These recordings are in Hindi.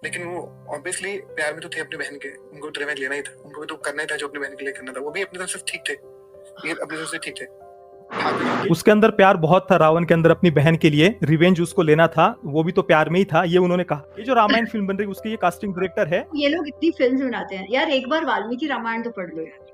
लेकिन वो ऑब्वियसली प्यार में तो थे अपनी बहन के, उनको तो रिवेंज लेना ही था, उनको भी तो करना ही था जो अपनी बहन के लिए करना था। वो भी अपनी तरफ से ठीक थे, ये अपनी तरफ से ठीक थे। उसके अंदर प्यार बहुत था, रावण के अंदर अपनी बहन के लिए रिवेंज उसको लेना था, वो भी तो प्यार में ही था, ये उन्होंने कहा। ये जो रामायण फिल्म बन रही है उसके ये कास्टिंग डायरेक्टर है। ये लोग इतनी फिल्म बनाते हैं यार, एक बार वाल्मीकि रामायण तो पढ़ लो यार,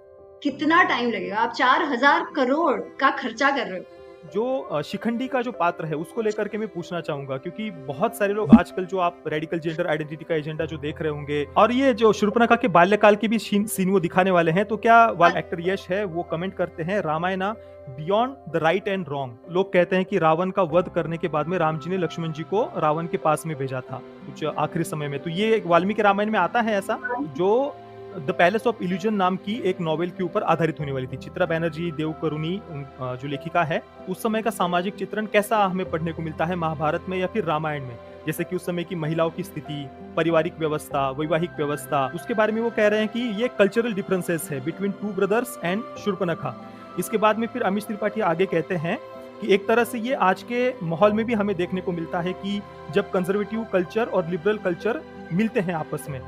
कितना टाइम लगेगा। आप 4,000 करोड़ का खर्चा कर रहे हो। जो शिखंडी का जो पात्र है उसको लेकर के मैं पूछना चाहूंगा, क्योंकि बहुत सारे लोग आजकल जो आप रेडिकल जेंडर आइडेंटिटी का एजेंडा जो देख रहे होंगे, और ये जो शूर्पणखा के बाल्यकाल के भी सीन वो दिखाने वाले हैं, तो क्या वाल एक्टर यश है वो कमेंट करते हैं Ramayana beyond the right and wrong. लोग कहते हैं कि रावण का वध करने के बाद में राम जी ने लक्ष्मण जी को रावण के पास में भेजा था कुछ आखिरी समय में, तो ये वाल्मीकि रामायण में आता है ऐसा। जो द पैलेस ऑफ इल्यूजन नाम की एक नॉवेल के ऊपर आधारित होने वाली थी। चित्रा बैनर्जी देवकरुणी जो लेखिका है, उस समय का सामाजिक चित्रण कैसा हमें पढ़ने को मिलता है महाभारत में या फिर रामायण में, जैसे कि उस समय की महिलाओं की स्थिति, पारिवारिक व्यवस्था, वैवाहिक व्यवस्था, उसके बारे में वो कह रहे हैं कि ये कल्चरल डिफरेंसेस है between two brothers and Shurpanakha. इसके बाद में फिर अमिश त्रिपाठी आगे कहते हैं कि एक तरह से ये आज के माहौल में भी हमें देखने को मिलता है कि जब कंजर्वेटिव कल्चर और लिबरल कल्चर मिलते हैं आपस में।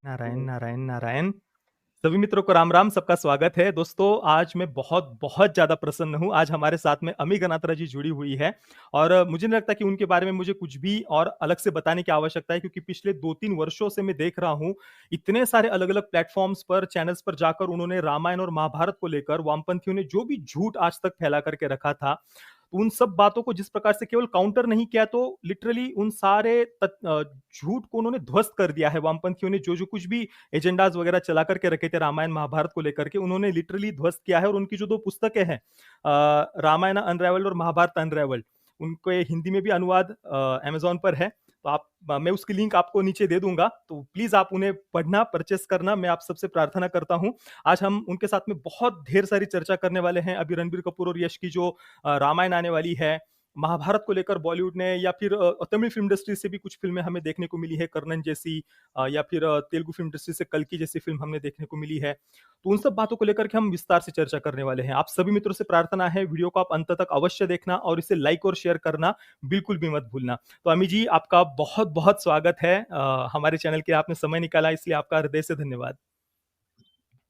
नारायण नारायण नारायण। सभी मित्रों को राम राम, सबका स्वागत है। दोस्तों आज मैं बहुत बहुत ज्यादा प्रसन्न हूँ। आज हमारे साथ में अमी गनात्रा जी जुड़ी हुई है, और मुझे नहीं लगता कि उनके बारे में मुझे कुछ भी और अलग से बताने की आवश्यकता है, क्योंकि पिछले 2-3 वर्षों से मैं देख रहा हूँ इतने सारे अलग अलग प्लेटफॉर्म्स पर, चैनल्स पर जाकर उन्होंने रामायण और महाभारत को लेकर वामपंथियों ने जो भी झूठ आज तक फैला करके रखा था, उन सब बातों को जिस प्रकार से केवल काउंटर नहीं किया, तो लिटरली उन सारे झूठ को उन्होंने ध्वस्त कर दिया है। वामपंथियों ने जो जो कुछ भी एजेंडाज वगैरह चला करके रखे थे रामायण महाभारत को लेकर के, उन्होंने लिटरली ध्वस्त किया है। और उनकी जो 2 पुस्तकें हैं, रामायण अनराइवल्ड और महाभारत अनराइवल्ड, उनके हिंदी में भी अनुवाद अमेजोन पर है, तो आप मैं उसकी लिंक आपको नीचे दे दूंगा, तो प्लीज आप उन्हें पढ़ना, परचेस करना, मैं आप सबसे प्रार्थना करता हूं। आज हम उनके साथ में बहुत ढेर सारी चर्चा करने वाले हैं। अभी रणबीर कपूर और यश की जो रामायण आने वाली है, महाभारत को लेकर बॉलीवुड ने या फिर तमिल फिल्म इंडस्ट्री से भी कुछ फिल्में हमें देखने को मिली है, कर्णन जैसी, या फिर तेलुगु फिल्म इंडस्ट्री से कल्कि जैसी फिल्म हमने देखने को मिली है। तो उन सब बातों को लेकर के हम विस्तार से चर्चा करने वाले हैं। आप सभी मित्रों से प्रार्थना है वीडियो को आप अंत तक अवश्य देखना और इसे लाइक और शेयर करना बिल्कुल भी मत भूलना। तो अमी जी, आपका बहुत बहुत स्वागत है हमारे चैनल के, आपने समय निकाला, इसलिए आपका हृदय से धन्यवाद।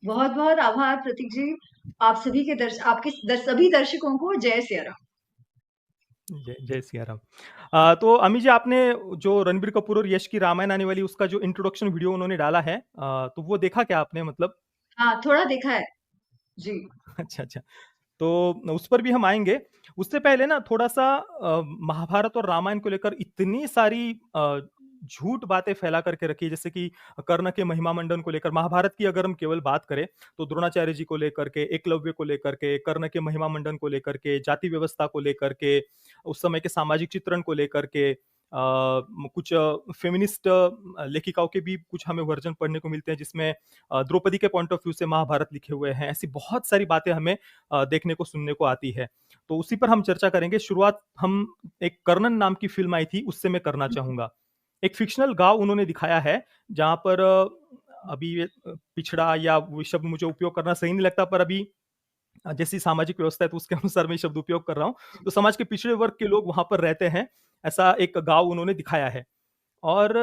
बहुत बहुत आभार प्रतीक जी। आप सभी के आपके सभी दर्शकों को जय सिया राम। जय जय सिया राम। तो अमी जी, आपने जो रणबीर कपूर और यश की रामायण आने वाली उसका जो इंट्रोडक्शन वीडियो उन्होंने डाला है, तो वो देखा क्या आपने, मतलब? हाँ, थोड़ा देखा है जी। अच्छा अच्छा, तो उस पर भी हम आएंगे। उससे पहले ना थोड़ा सा महाभारत और रामायण को लेकर इतनी सारी झूठ बातें फैला करके रखी है, जैसे कि कर्ण के महिमा मंडन को लेकर। महाभारत की अगर हम केवल बात करें तो द्रोणाचार्य जी को लेकर के, एकलव्य को लेकर के, कर्ण के महिमा मंडन को लेकर के, जाति व्यवस्था को लेकर के, उस समय के सामाजिक चित्रण को लेकर के, कुछ फेमिनिस्ट लेखिकाओं के भी कुछ हमें वर्जन पढ़ने को मिलते हैं जिसमें द्रौपदी के पॉइंट ऑफ व्यू से महाभारत लिखे हुए हैं। ऐसी बहुत सारी बातें हमें देखने को सुनने को आती है, तो उसी पर हम चर्चा करेंगे। शुरुआत हम एक कर्णन नाम की फिल्म आई थी उससे मैं करना चाहूंगा। एक फिक्शनल गांव उन्होंने दिखाया है जहां पर अभी पिछड़ा या वो शब्द मुझे उपयोग करना सही नहीं लगता, पर अभी जैसी सामाजिक व्यवस्था है तो उसके अनुसार मैं शब्द उपयोग कर रहा हूँ, तो समाज के पिछड़े वर्ग के लोग वहां पर रहते हैं, ऐसा एक गांव उन्होंने दिखाया है। और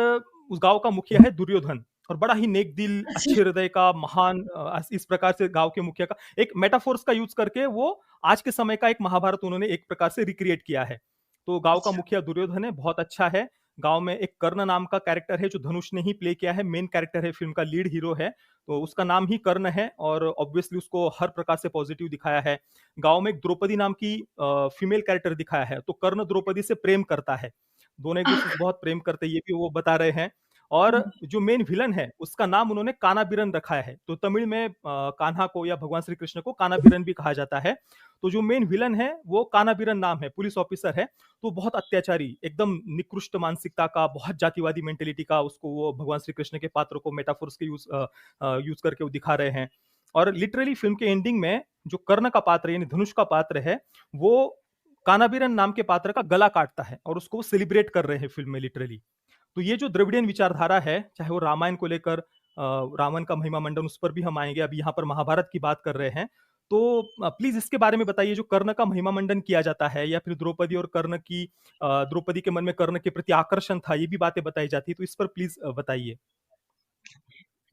उस गांव का मुखिया है दुर्योधन, और बड़ा ही नेक दिल, अच्छे हृदय का, महान, इस प्रकार से गांव के मुखिया का एक मेटाफोर्स का यूज करके वो आज के समय का एक महाभारत उन्होंने एक प्रकार से रिक्रिएट किया है। तो गांव का मुखिया दुर्योधन है, बहुत अच्छा है। गांव में एक कर्ण नाम का कैरेक्टर है जो धनुष ने ही प्ले किया है, मेन कैरेक्टर है, फिल्म का लीड हीरो है, तो उसका नाम ही कर्ण है, और ऑब्वियसली उसको हर प्रकार से पॉजिटिव दिखाया है। गांव में एक द्रौपदी नाम की फीमेल कैरेक्टर दिखाया है, तो कर्ण द्रौपदी से प्रेम करता है, दोनों एक दूसरे से बहुत प्रेम करते हैं, ये भी वो बता रहे हैं। और जो मेन विलन है उसका नाम उन्होंने कानाबीरन रखा है, तो तमिल में कान्हा को या भगवान श्री कृष्ण को कानाबीरन भी कहा जाता है। तो जो मेन विलन है वो कानाबीरन नाम है, पुलिस ऑफिसर है, तो बहुत अत्याचारी, एकदम निकृष्ट मानसिकता का, बहुत जातिवादी मेंटेलिटी का, उसको वो भगवान श्री कृष्ण के पात्र को मेटाफोर्स के यूज करके वो दिखा रहे हैं। और लिटरली फिल्म के एंडिंग में जो कर्ण का पात्र यानी धनुष का पात्र है, वो कानाबीरन नाम के पात्र का गला काटता है और उसको सेलिब्रेट कर रहे हैं फिल्म में लिटरली। तो ये जो द्रविडियन विचारधारा है, चाहे वो रामायण को लेकर, रावण का महिमा मंडन, उस पर भी हम आएंगे, अभी यहाँ पर महाभारत की बात कर रहे हैं, तो प्लीज इसके बारे में बताइए, जो कर्ण का महिमा मंडन किया जाता है या फिर द्रौपदी और कर्ण की द्रौपदी के मन में कर्ण के प्रति आकर्षण था, ये भी बातें बताई जाती है, तो इस पर प्लीज बताइए।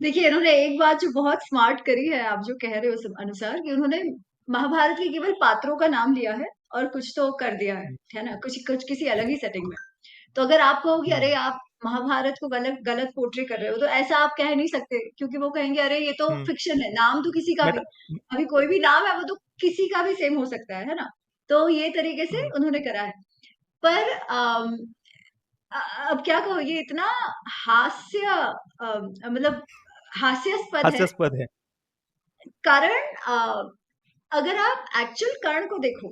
देखिए, इन्होंने एक बात जो बहुत स्मार्ट करी है, आप जो कह रहे हो उस अनुसार, कि उन्होंने महाभारत के केवल पात्रों का नाम लिया है और कुछ तो कर दिया है ना? कुछ कुछ किसी अलग ही सेटिंग में। तो अगर आप कहो कि अरे आप महाभारत को गलत गलत पोर्ट्रे कर रहे हो, तो ऐसा आप कह नहीं सकते, क्योंकि वो कहेंगे अरे ये तो हम्म, फिक्शन है, नाम तो किसी का भी, मेटा अभी कोई भी नाम है वो तो किसी का भी सेम हो सकता है ना? तो ये तरीके से हम्म, उन्होंने करा है। पर अब क्या कहूँ, ये इतना हास्य मतलब हास्यास्पद है। हास्यास्पद है। कारण अगर आप एक्चुअल कर्ण को देखो,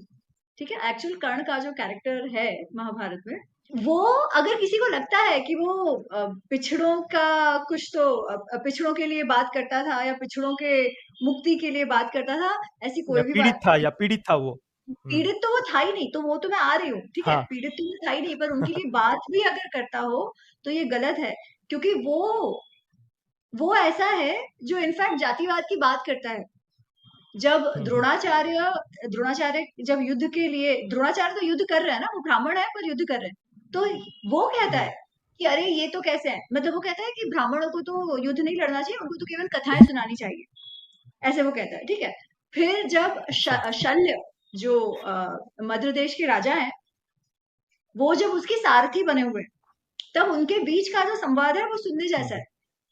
ठीक है, एक्चुअल कर्ण का जो कैरेक्टर है महाभारत में, वो अगर किसी को लगता है कि वो पिछड़ों का कुछ तो पिछड़ों के लिए बात करता था या पिछड़ों के मुक्ति के लिए बात करता था, ऐसी कोई भी बात नहीं। या पीड़ित था वो। पीड़ित तो वो था ही नहीं, तो वो तो मैं आ रही हूँ, ठीक है, हाँ। पीड़ित तो वो था ही नहीं, पर उनके लिए बात भी अगर करता हो तो ये गलत है, क्योंकि वो ऐसा है जो इनफैक्ट जातिवाद की बात करता है। जब द्रोणाचार्य द्रोणाचार्य जब युद्ध के लिए, द्रोणाचार्य तो युद्ध कर रहे हैं ना, वो ब्राह्मण है पर युद्ध कर रहे हैं, तो वो कहता है कि अरे ये तो कैसे है, मतलब वो कहता है कि ब्राह्मणों को तो युद्ध नहीं लड़ना चाहिए, उनको तो केवल कथाएं सुनानी चाहिए, ऐसे वो कहता है, ठीक है। फिर जब अच्छा। शल्य जो मध्य देश के राजा हैं, वो जब उसके सारथी बने हुए, तब उनके बीच का जो संवाद है वो सुनने जैसा है।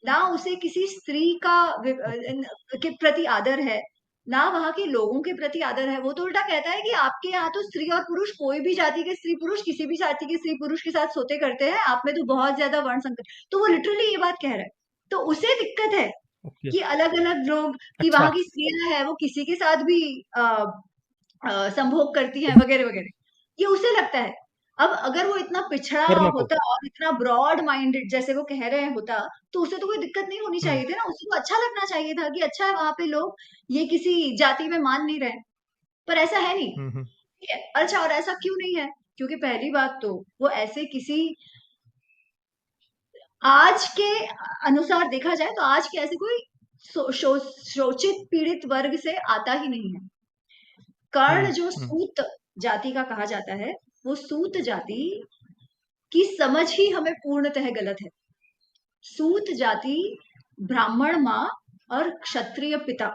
ना उसे किसी स्त्री का ओके। के प्रति आदर है, ना वहां के लोगों के प्रति आदर है। वो तो उल्टा कहता है कि आपके यहाँ तो स्त्री और पुरुष, कोई भी जाति के स्त्री पुरुष किसी भी जाति के स्त्री पुरुष के साथ सोते करते हैं, आप में तो बहुत ज्यादा वर्ण संकर। तो वो लिटरली ये बात कह रहा है। तो उसे दिक्कत है ओके। कि अलग अलग लोग, कि अच्छा। वहां की स्त्रियां है वो किसी के साथ भी संभोग करती हैं वगैरह वगैरह, ये उसे लगता है। अब अगर वो इतना पिछड़ा कर्ण को। होता और इतना ब्रॉड माइंडेड जैसे वो कह रहे हैं होता, तो उसे तो कोई दिक्कत नहीं होनी चाहिए थी ना, उसे तो अच्छा लगना चाहिए था कि अच्छा है वहां पे लोग ये किसी जाति में मान नहीं रहे, पर ऐसा है नहीं, हम्म। ठीक है। अच्छा, और ऐसा क्यों नहीं है? क्योंकि पहली बात तो वो ऐसे किसी, आज के अनुसार देखा जाए तो आज के ऐसे कोई शोषित पीड़ित वर्ग से आता ही नहीं है। कर्ण जो सूत जाति का कहा जाता है, वो सूत जाति की समझ ही हमें पूर्णतः गलत है। सूत जाति ब्राह्मण माँ और क्षत्रिय पिता,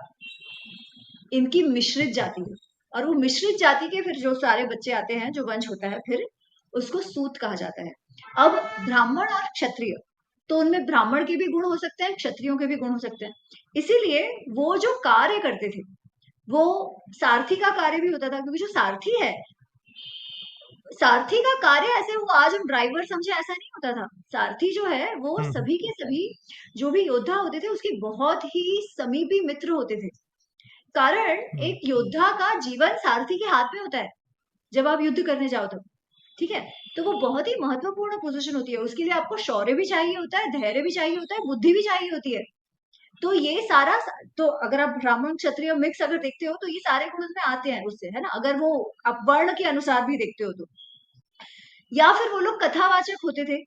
इनकी मिश्रित जाति है, और वो मिश्रित जाति के फिर जो सारे बच्चे आते हैं, जो वंश होता है, फिर उसको सूत कहा जाता है। अब ब्राह्मण और क्षत्रिय, तो उनमें ब्राह्मण के भी गुण हो सकते हैं, क्षत्रियों के भी गुण हो सकते हैं। इसीलिए वो जो कार्य करते थे, वो सारथी का कार्य भी होता था, क्योंकि जो सारथी है, सारथी का कार्य ऐसे वो आज हम ड्राइवर समझे ऐसा नहीं होता था। सारथी जो है वो सभी के सभी जो भी योद्धा होते थे उसके बहुत ही समीपी मित्र होते थे। कारण एक योद्धा का जीवन सारथी के हाथ में होता है जब आप युद्ध करने जाओ तो, ठीक है। तो वो बहुत ही महत्वपूर्ण पोजीशन होती है, उसके लिए आपको शौर्य भी चाहिए होता है, धैर्य भी चाहिए होता है, बुद्धि भी चाहिए होती है। तो ये सारा, तो अगर आप ब्राह्मण क्षत्रिय मिक्स अगर देखते हो तो ये सारे गुण उसमें आते हैं उससे, है ना, अगर वो आप वर्ण के अनुसार भी देखते हो तो। या फिर वो लोग कथावाचक होते थे।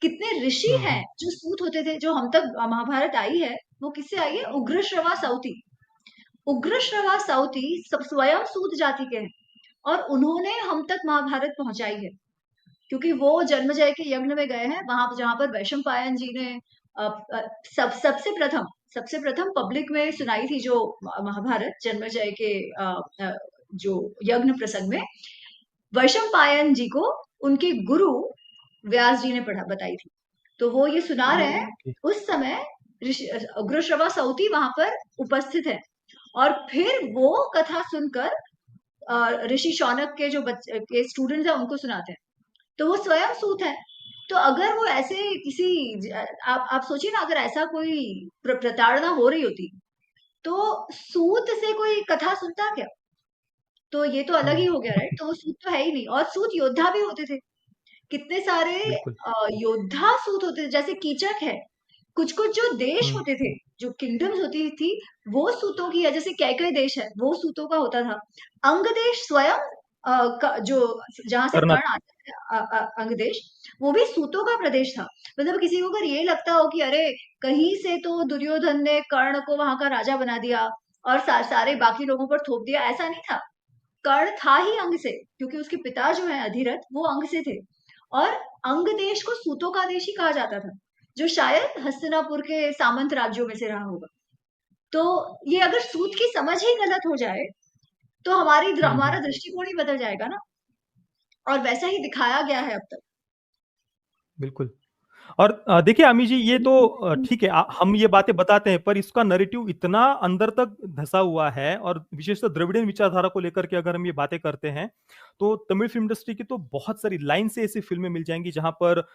कितने ऋषि हैं जो सूत होते थे, जो हम तक महाभारत आई है, वो किससे आई है? उग्रश्रवा साउती। उग्रश्रवा साउती सब स्वयं सूत जाति के हैं, और उन्होंने हम तक महाभारत पहुंचाई है, क्योंकि वो जन्मजय के यज्ञ में गए हैं, वहां जहां पर वैशंपायन जी ने अ, अ, सबसे प्रथम पब्लिक में सुनाई थी जो महाभारत जन्मजय के जो यज्ञ प्रसंग में वैशंपायन जी को उनके गुरु व्यास जी ने पढ़ा बताई थी। तो वो ये सुना रहे हैं, उस समय उग्रश्रवा साउती वहां पर उपस्थित है, और फिर वो कथा सुनकर ऋषि शौनक के जो बच्चे के स्टूडेंट्स हैं उनको सुनाते हैं। तो वो स्वयं सूत है। तो अगर वो ऐसे किसी, आप सोचिए ना, अगर ऐसा कोई प्रताड़ना हो रही होती तो सूत से कोई कथा सुनता क्या? तो ये तो अलग ही हो गया, राइट। तो वो सूत तो है ही नहीं, और सूत योद्धा भी होते थे। कितने सारे बिल्कुल। योद्धा सूत होते थे, जैसे कीचक है। कुछ कुछ जो देश होते थे, जो किंगडम्स होती थी, वो सूतों की है। जैसे कैकई देश है, वो सूतों का होता था। अंग देश स्वयं जो जहां से कर्ण। कर्ण आते थे, अंग देश, वो भी सूतों का प्रदेश था। मतलब किसी को अगर ये लगता हो कि अरे कहीं से तो दुर्योधन ने कर्ण को वहां का राजा बना दिया और सारे बाकी लोगों पर थोप दिया, ऐसा नहीं था। कर्ण था ही अंग से, क्योंकि उसके पिता जो है अधिरथ वो अंग से थे। और अंग देश को सूतों का देश ही कहा जाता था, जो शायद हस्तिनापुर के सामंत राज्यों में से रहा होगा। तो ये अगर सूत की समझ ही गलत हो जाए तो हमारा दृष्टिकोण ही बदल जाएगा ना, और वैसा ही दिखाया गया है अब तक। बिल्कुल। और देखिए अमी जी, ये तो ठीक है, हम ये बातें बताते हैं, पर इसका नैरेटिव इतना अंदर तक धसा हुआ है, और विशेषतः द्रविडियन विचारधारा को लेकर के अगर हम ये बातें करते हैं, तो तमिल फिल्म इंडस्ट्री की तो बहुत सारी लाइन से ऐसी फिल्में मिल जाएंगी जहां पर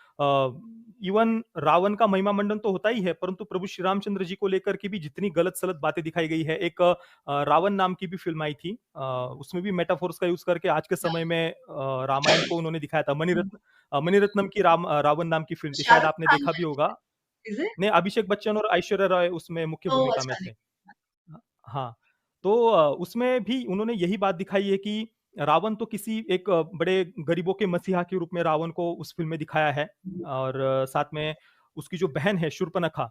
इवन रावण का महिमा मंडन तो होता ही है, परंतु प्रभु श्री रामचंद्र जी को लेकर के भी जितनी गलत सलत बातें दिखाई गई है। एक रावण नाम की भी फिल्म आई थी, उसमें भी मेटाफोर्स का यूज करके आज के समय में रामायण को उन्होंने दिखाया था। मणिरत्नम की रावण नाम की फिल्म थी, शायद शाहरुख आपने खान देखा भी होगा। Is it? नहीं, अभिषेक बच्चन और ऐश्वर्या राय उसमें मुख्य ओह भूमिका में अच्छा, थे। नहीं। हाँ, तो उसमें भी उन्होंने यही बात दिखाई है कि रावण तो किसी एक बड़े गरीबों के मसीहा के रूप में रावण को उस फिल्म में दिखाया है, और साथ में उसकी जो बहन है शूर्पणखा,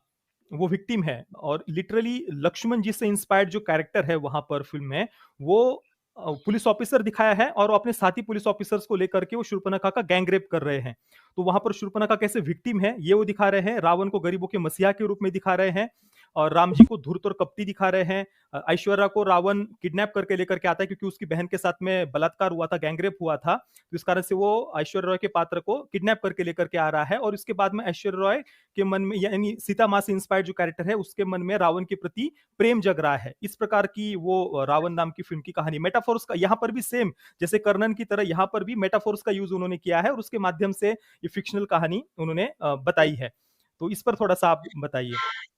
वो विक्टिम है, और लिटरली लक्ष्मण जी से इंस्पायर्ड जो कैरेक्टर है वहां पर फिल्म में, वो पुलिस ऑफिसर दिखाया है, और वो अपने साथी पुलिस ऑफिसर्स को लेकर के वो शूर्पणखा का गैंग रेप कर रहे हैं। तो वहां पर शूर्पणखा कैसे विक्टिम है ये वो दिखा रहे हैं, रावण को गरीबों के मसीहा के रूप में दिखा रहे हैं, और राम जी को धूर्त और कपटी दिखा रहे हैं। ऐश्वर्या को रावण किडनैप करके लेकर के आता है, क्योंकि उसकी बहन के साथ में बलात्कार हुआ था, गैंगरेप हुआ था, तो इस कारण से वो ऐश्वर्या रॉय के पात्र को किडनैप करके लेकर के आ रहा है। और इसके बाद में ऐश्वर्या रॉय के मन में, यानी सीता माँ से इंस्पायर्ड जो कैरेक्टर है, उसके मन में रावण के प्रति प्रेम जग रहा है। इस प्रकार की वो रावण नाम की फिल्म की कहानी, मेटाफोर्स का यहाँ पर भी सेम, जैसे कर्णन की तरह यहाँ पर भी मेटाफोर्स का यूज उन्होंने किया है, और उसके माध्यम से ये फिक्शनल कहानी उन्होंने बताई है। तो इस पर थोड़ा सा आप बताइए।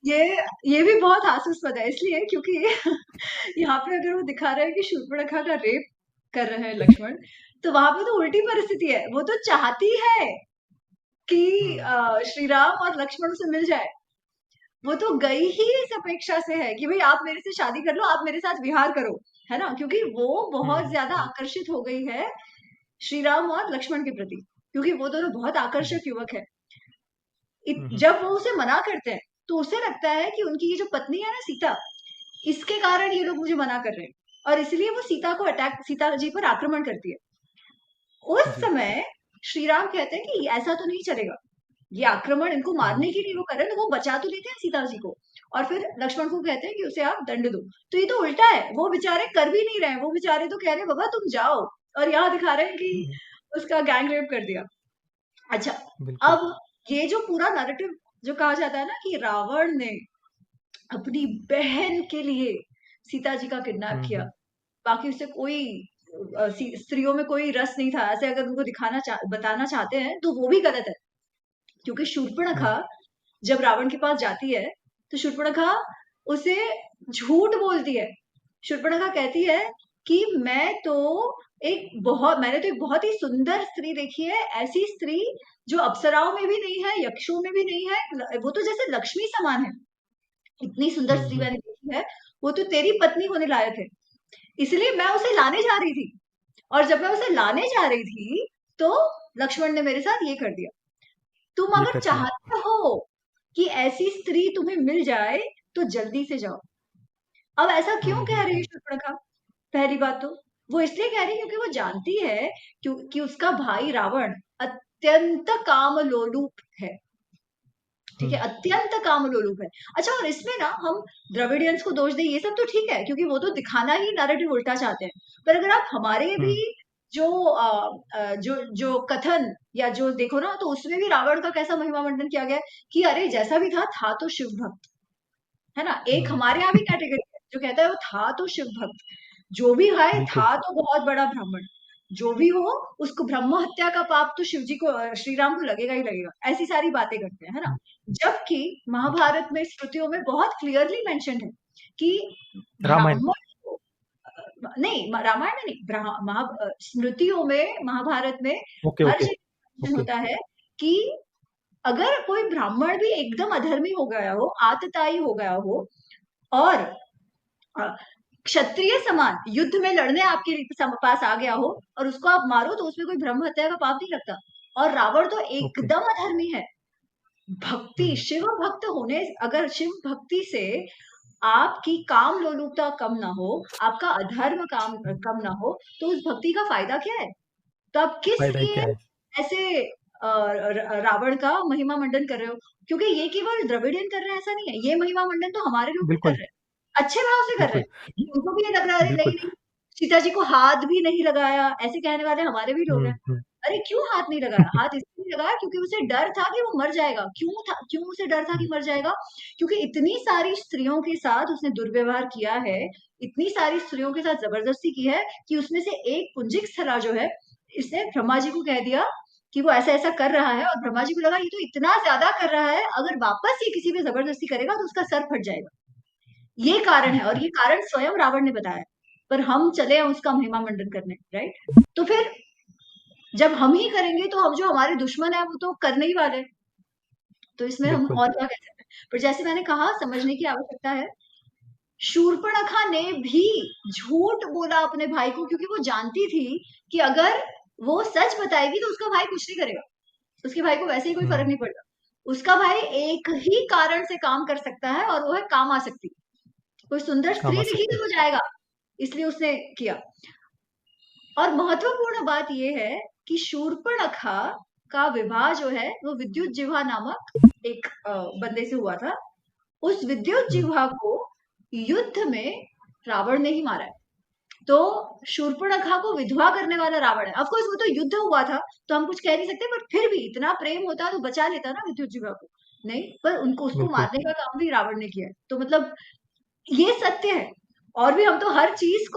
ये ये भी बहुत हास्यास्पद है, इसलिए क्योंकि यहाँ पे अगर वो दिखा रहे हैं कि शूर्पणखा का रेप कर रहे हैं लक्ष्मण, तो वहां पे तो उल्टी परिस्थिति है। वो तो चाहती है कि श्री राम और लक्ष्मण उसे मिल जाए। वो तो गई ही इस अपेक्षा से है कि भाई आप मेरे से शादी कर लो, आप मेरे साथ विहार करो, है ना, क्योंकि वो बहुत ज्यादा आकर्षित हो गई है श्री राम और लक्ष्मण के प्रति, क्योंकि वो दोनों बहुत आकर्षक युवक है। जब वो उसे मना करते हैं तो उसे लगता है कि उनकी ये जो पत्नी है ना सीता, इसके कारण ये लोग मुझे मना कर रहे हैं, और इसलिए वो सीता जी पर आक्रमण करती है। उस समय श्री राम कहते हैं कि ऐसा तो नहीं चलेगा, ये आक्रमण इनको मारने के लिए वो कर रहे हैं, तो वो बचा तो लेते हैं सीता जी को। और फिर लक्ष्मण को कहते हैं कि उसे आप दंड दो। तो ये तो उल्टा है, वो बेचारे कर भी नहीं रहे हैं, वो बेचारे तो कह रहे हैं बाबा तुम जाओ, और यहाँ दिखा रहे हैं कि उसका गैंग रेप कर दिया। अच्छा, अब ये जो पूरा नैरेटिव जो कहा जाता है ना कि रावण ने अपनी बहन के लिए सीता जी का किडनैप किया, बाकी उसे कोई स्त्रियों में कोई रस नहीं था, ऐसे अगर उनको बताना चाहते हैं तो वो भी गलत है। क्योंकि शूर्पणखा जब रावण के पास जाती है तो शूर्पणखा उसे झूठ बोलती है। शूर्पणखा कहती है कि मैंने तो एक बहुत ही सुंदर स्त्री देखी है, ऐसी स्त्री जो अप्सराओं में भी नहीं है, यक्षों में भी नहीं है, वो तो जैसे लक्ष्मी समान है, इतनी सुंदर स्त्री मैंने देखी है, वो तो तेरी पत्नी होने लायक है, इसलिए मैं उसे लाने जा रही थी, और जब मैं उसे लाने जा रही थी तो लक्ष्मण ने मेरे साथ ये कर दिया। तुम अगर चाहते हो कि ऐसी स्त्री तुम्हें मिल जाए तो जल्दी से जाओ। अब ऐसा क्यों कह रही है शूर्पणखा? पहली बात तो वो इसलिए कह रही है क्योंकि वो जानती है कि उसका भाई रावण अत्यंत कामलोलुप है। ठीक है, अत्यंत कामलोलुप है। अच्छा, और इसमें ना हम द्रविडियंस को दोष दें ये सब तो ठीक है, क्योंकि वो तो दिखाना ही नैरेटिव उल्टा चाहते हैं। पर अगर आप हमारे भी जो जो कथन या जो देखो ना, तो उसमें भी रावण का कैसा महिमा मंडन किया गया है कि अरे जैसा भी था तो शिव भक्त, है ना। एक हमारे यहाँ भी कैटेगरी है जो कहता है वो था तो शिव भक्त, जो भी है था तो बहुत बड़ा ब्राह्मण, जो भी हो उसको ब्रह्म हत्या का पाप तो शिव जी को, श्री राम को लगेगा ही लगेगा, ऐसी सारी बातें करते हैं, है ना। जबकि महाभारत में स्मृतियों में बहुत क्लियरली मेंशन्ड है कि रामायण ब्राह्मण नहीं, रामायण में नहीं, स्मृतियों में, महाभारत में हर जगह होता है कि अगर कोई ब्राह्मण भी एकदम अधर्मी हो गया हो, आतताई हो गया हो, और क्षत्रिय समान युद्ध में लड़ने आपके पास आ गया हो और उसको आप मारो, तो उसमें कोई ब्रह्म हत्या का पाप नहीं लगता। और रावण तो एकदम अधर्मी है। भक्ति, शिव भक्त होने, अगर शिव भक्ति से आपकी काम लोलुपता कम ना हो, आपका अधर्म कम ना हो, तो उस भक्ति का फायदा क्या है? तो आप किस फायदा ही क्या लिए है? ऐसे रावण का महिमा मंडन कर रहे हो? क्योंकि ये केवल द्रविडियन कर रहे हैं ऐसा नहीं है, ये महिमा मंडन तो हमारे लोग भी कर बिल्कुल, रहे हैं, अच्छे भाव से कर रहे बिल्कुल। हैं। उनको भी ये लग रहा है, अरे नहीं बिल्कुल। नहीं, सीता जी को हाथ भी नहीं लगाया, ऐसे कहने वाले हमारे भी लोग हैं। हुँ। अरे क्यों हाथ नहीं लगाया? हाथ इसलिए लगाया क्योंकि उसे डर था कि वो मर जाएगा। क्यों उसे डर था कि मर जाएगा? क्योंकि इतनी सारी स्त्रियों के साथ उसने दुर्व्यवहार किया है, इतनी सारी स्त्रियों के साथ जबरदस्ती की है कि उसमें से एक पुंजिक स्थला जो है, इसने ब्रह्मा जी को कह दिया कि वो ऐसा-ऐसा कर रहा है, और ब्रह्मा जी को लगा ये तो इतना ज़्यादा कर रहा है, अगर वापस ये किसी पे ज़बरदस्ती करेगा तो उसका सर फट जाएगा। ये कारण है, और ये कारण स्वयं रावण ने बताया। पर हम चले हैं उसका महिमा मंडन करने, राइट? तो फिर जब हम ही करेंगे तो हम, जो हमारे दुश्मन है वो तो करने ही वाले हैं। तो इसमें हम बिल्कुल। और क्या कह सकते हैं? पर जैसे मैंने कहा, समझने की आवश्यकता है। शूर्पणखा ने भी झूठ बोला अपने भाई को, क्योंकि वो जानती थी कि अगर वो सच बताएगी तो उसका भाई कुछ नहीं करेगा। उसके भाई को वैसे ही कोई फर्क हुँ। नहीं पड़ता। उसका भाई एक ही कारण से काम कर सकता है, और वो है कामासक्ति। कोई सुंदर काम आ स्त्री दिखी सकते तो हैं। वो जाएगा, इसलिए उसने किया। और महत्वपूर्ण बात ये है कि शूर्पणखा का विवाह जो है वो विद्युत जिह्वा नामक एक बंदे से हुआ था। उस विद्युत हुँ। जिह्वा को युद्ध में रावण ने ही मारा है। तो शूर्पणखा को विधवा करने वाला रावण है। ऑफ कोर्स वो तो युद्ध हुआ था, तो हम कुछ कह नहीं सकते, पर फिर भी इतना प्रेम होता तो बचा लेता ना विद्युत जिह्वा को। नहीं, पर उनको उसको बिल्कुल। मारने का काम भी रावण ने किया है। तो मतलब ये सत्य है। और भी हम तो हर चीज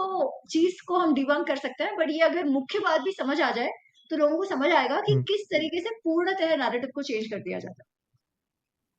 को हम डिबंक कर सकते हैं, बट ये अगर मुख्य बात भी समझ आ जाए तो लोगों को समझ आएगा कि हुँ। किस तरीके से पूर्णतः नैरेटिव को चेंज कर दिया जाता है।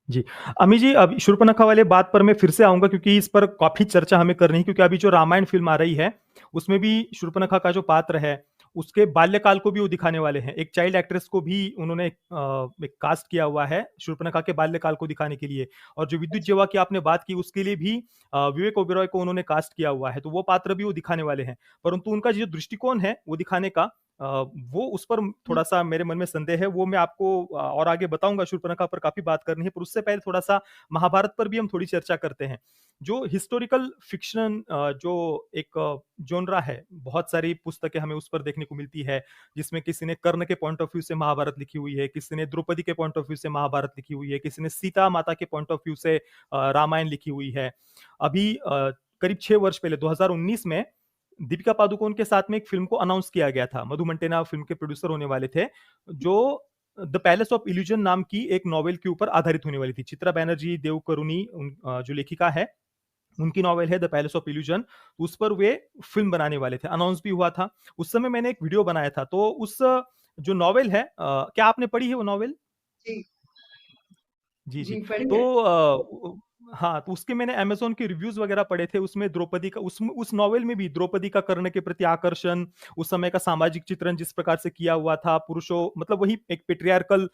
जी। अमी जी, अब शूर्पणखा वाले बात पर मैं फिर से आऊँगा क्योंकि इस पर काफ़ी चर्चा हमें करनी है, क्योंकि अभी जो रामायण फ़िल्म आ रही है, उसमें भी शूर्पणखा का जो पात्र है, उसके बाल्यकाल को भी वो दिखाने वाले हैं। एक चाइल्ड एक्ट्रेस को भी उन्होंने एक कास्ट किया हुआ है शूर्पणखा के बाल्यकाल को दिखाने के लिए, और जो विद्युत अच्छा। जिह्वा की आपने बात की उसके लिए भी विवेक ओबेरॉय को उन्होंने कास्ट किया हुआ है, तो वो पात्र भी वो दिखाने वाले हैं। परंतु उनका जो दृष्टिकोण है वो दिखाने का, वो उस पर थोड़ा-सा मेरे मन में संदेह है, वो मैं आपको और आगे बताऊँगा। शूर्पणखा पर काफ़ी बात करनी है, पर उससे पहले थोड़ा-सा महाभारत पर भी हम थोड़ी चर्चा करते हैं। जो हिस्टोरिकल फ़िक्शन जो एक जॉनरा है, बहुत सारी पुस्तकें हमें उस पर देखने को मिलती है, जिसमें किसी ने कर्ण के पॉइंट ऑफ व्यू से महाभारत लिखी हुई है, किसी ने द्रौपदी के पॉइंट ऑफ व्यू से महाभारत लिखी हुई है, किसी ने सीता माता के पॉइंट ऑफ व्यू से रामायण लिखी हुई है। अभी करीब 6 वर्ष पहले 2019 में दीपिका पादुकोण के साथ में एक फ़िल्म को अनाउंस किया गया था। मधु मंटेना फ़िल्म के प्रोड्यूसर होने वाले थे, जो द पैलेस ऑफ इल्यूजन नाम की एक नॉवेल के ऊपर आधारित होने वाली थी। चित्रा बैनर्जी देवकरुणी जो लेखिका है, उनकी नॉवेल है द पैलेस ऑफ इल्यूजन। उस पर वे फ़िल्म बनाने वाले थे, अनाउंस भी हुआ था। उस समय मैंने एक वीडियो बनाया था, तो उस जो नॉवेल है, क्या आपने पढ़ी है वो नॉवेल? जी। जी, जी। जी, पढ़ी तो है। हाँ, तो उसके मैंने अमेज़न के रिव्यूज़ वग़ैरह पढ़े थे, उसमें द्रौपदी का, उसमें उस नॉवेल में भी द्रौपदी का कर्ण के प्रति आकर्षण, उस समय का सामाजिक चित्रण जिस प्रकार से किया हुआ था, पुरुषों मतलब वही एक पैट्रियार्कल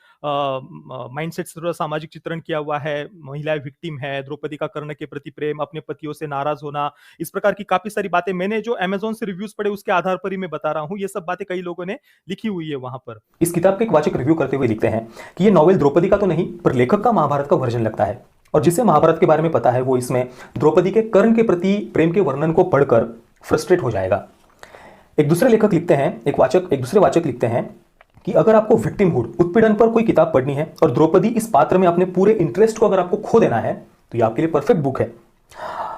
माइंडसेट से थोड़ा सामाजिक चित्रण किया हुआ है, महिलाएँ विक्टिम है, द्रौपदी का कर्ण के प्रति प्रेम, अपने पतियों से नाराज़ होना, इस प्रकार की काफ़ी सारी बातें मैंने जो अमेज़न से रिव्यूज़ पढ़े उसके आधार पर ही मैं बता रहा हूँ, ये सब बातें कई लोगों ने लिखी हुई है वहाँ पर। इस किताब के एक वाचक रिव्यू करते हुए लिखते हैं कि ये नॉवेल द्रौपदी का तो नहीं, पर लेखक का महाभारत का वर्जन लगता है, और जिसे महाभारत के बारे में पता है वो इसमें द्रौपदी के कर्ण के प्रति प्रेम के वर्णन को पढ़कर फ्रस्ट्रेट हो जाएगा। एक दूसरे लेखक लिखते हैं, एक दूसरे वाचक लिखते हैं कि अगर आपको विक्टिमहुड, उत्पीड़न पर कोई किताब पढ़नी है और द्रौपदी इस पात्र में अपने पूरे इंटरेस्ट को अगर आपको खो देना है, तो ये आपके लिए परफेक्ट बुक है।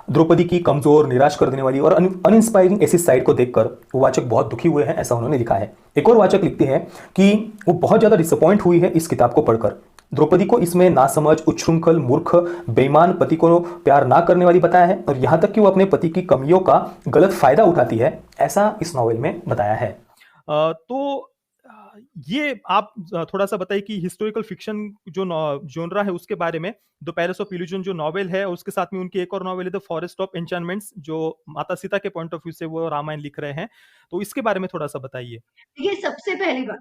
द्रौपदी की कमजोर, निराश कर देने वाली और अनइंस्पायरिंग ऐसी साइड को देखकर वो वाचक बहुत दुखी हुए हैं, ऐसा उन्होंने लिखा है। एक और वाचक लिखते हैं कि वो बहुत ज्यादा डिसअपॉइंट हुई है इस किताब को पढ़कर। द्रौपदी को इसमें नासमझ, उच्छृंखल, मूर्ख, बेईमान, पति को प्यार ना करने वाली बताया है, और यहां तक कि वो अपने पति की कमियों का गलत फायदा उठाती है, ऐसा इस नॉवेल में बताया है। तो ये आप थोड़ा-सा बताइए कि हिस्टोरिकल फ़िक्शन जो जॉनरा है उसके बारे में। द पैलेस ऑफ इल्यूजन जो नॉवेल है, उसके साथ में उनकी एक और नॉवेल है द फॉरेस्ट ऑफ एन्चेंटमेंट्स, जो माता सीता के पॉइंट ऑफ व्यू से वो रामायण लिख रहे हैं। तो इसके बारे में थोड़ा-सा बताइए। देखिए, सबसे पहली बात,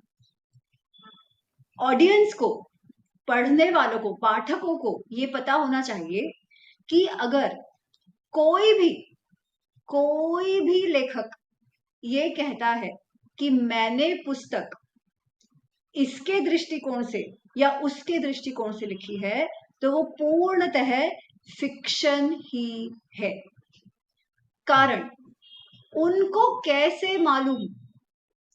ऑडियंस को, पढ़ने वालों को, पाठकों को ये पता होना चाहिए कि अगर कोई भी कोई भी लेखक ये कहता है कि मैंने पुस्तक इसके दृष्टिकोण से या उसके दृष्टिकोण से लिखी है, तो वो पूर्णतः फिक्शन ही है। कारण उनको कैसे मालूम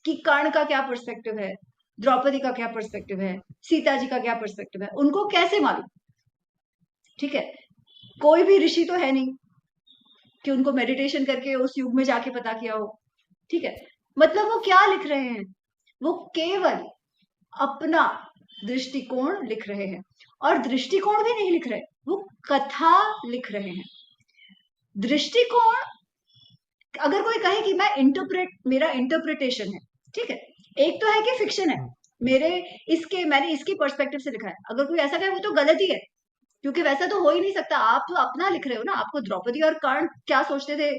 कि कर्ण का क्या पर्सपेक्टिव है, द्रौपदी का क्या पर्सपेक्टिव है, सीता जी का क्या पर्सपेक्टिव है, उनको कैसे मालूम? ठीक है, कोई भी ऋषि तो है नहीं कि उनको मेडिटेशन करके उस युग में जाके पता किया हो। ठीक है, मतलब वो क्या लिख रहे हैं? वो केवल अपना दृष्टिकोण लिख रहे हैं, और दृष्टिकोण भी नहीं लिख रहे, वो कथा लिख रहे हैं। दृष्टिकोण, अगर कोई कहे कि मेरा इंटरप्रिटेशन है, ठीक है, एक तो है कि फिक्शन है, मैंने इसके पर्सपेक्टिव से लिखा है। अगर कोई ऐसा कहे वो तो गलत ही है, क्योंकि वैसा तो हो ही नहीं सकता। आप तो अपना लिख रहे हो ना, आपको द्रौपदी और कर्ण क्या सोचते थे,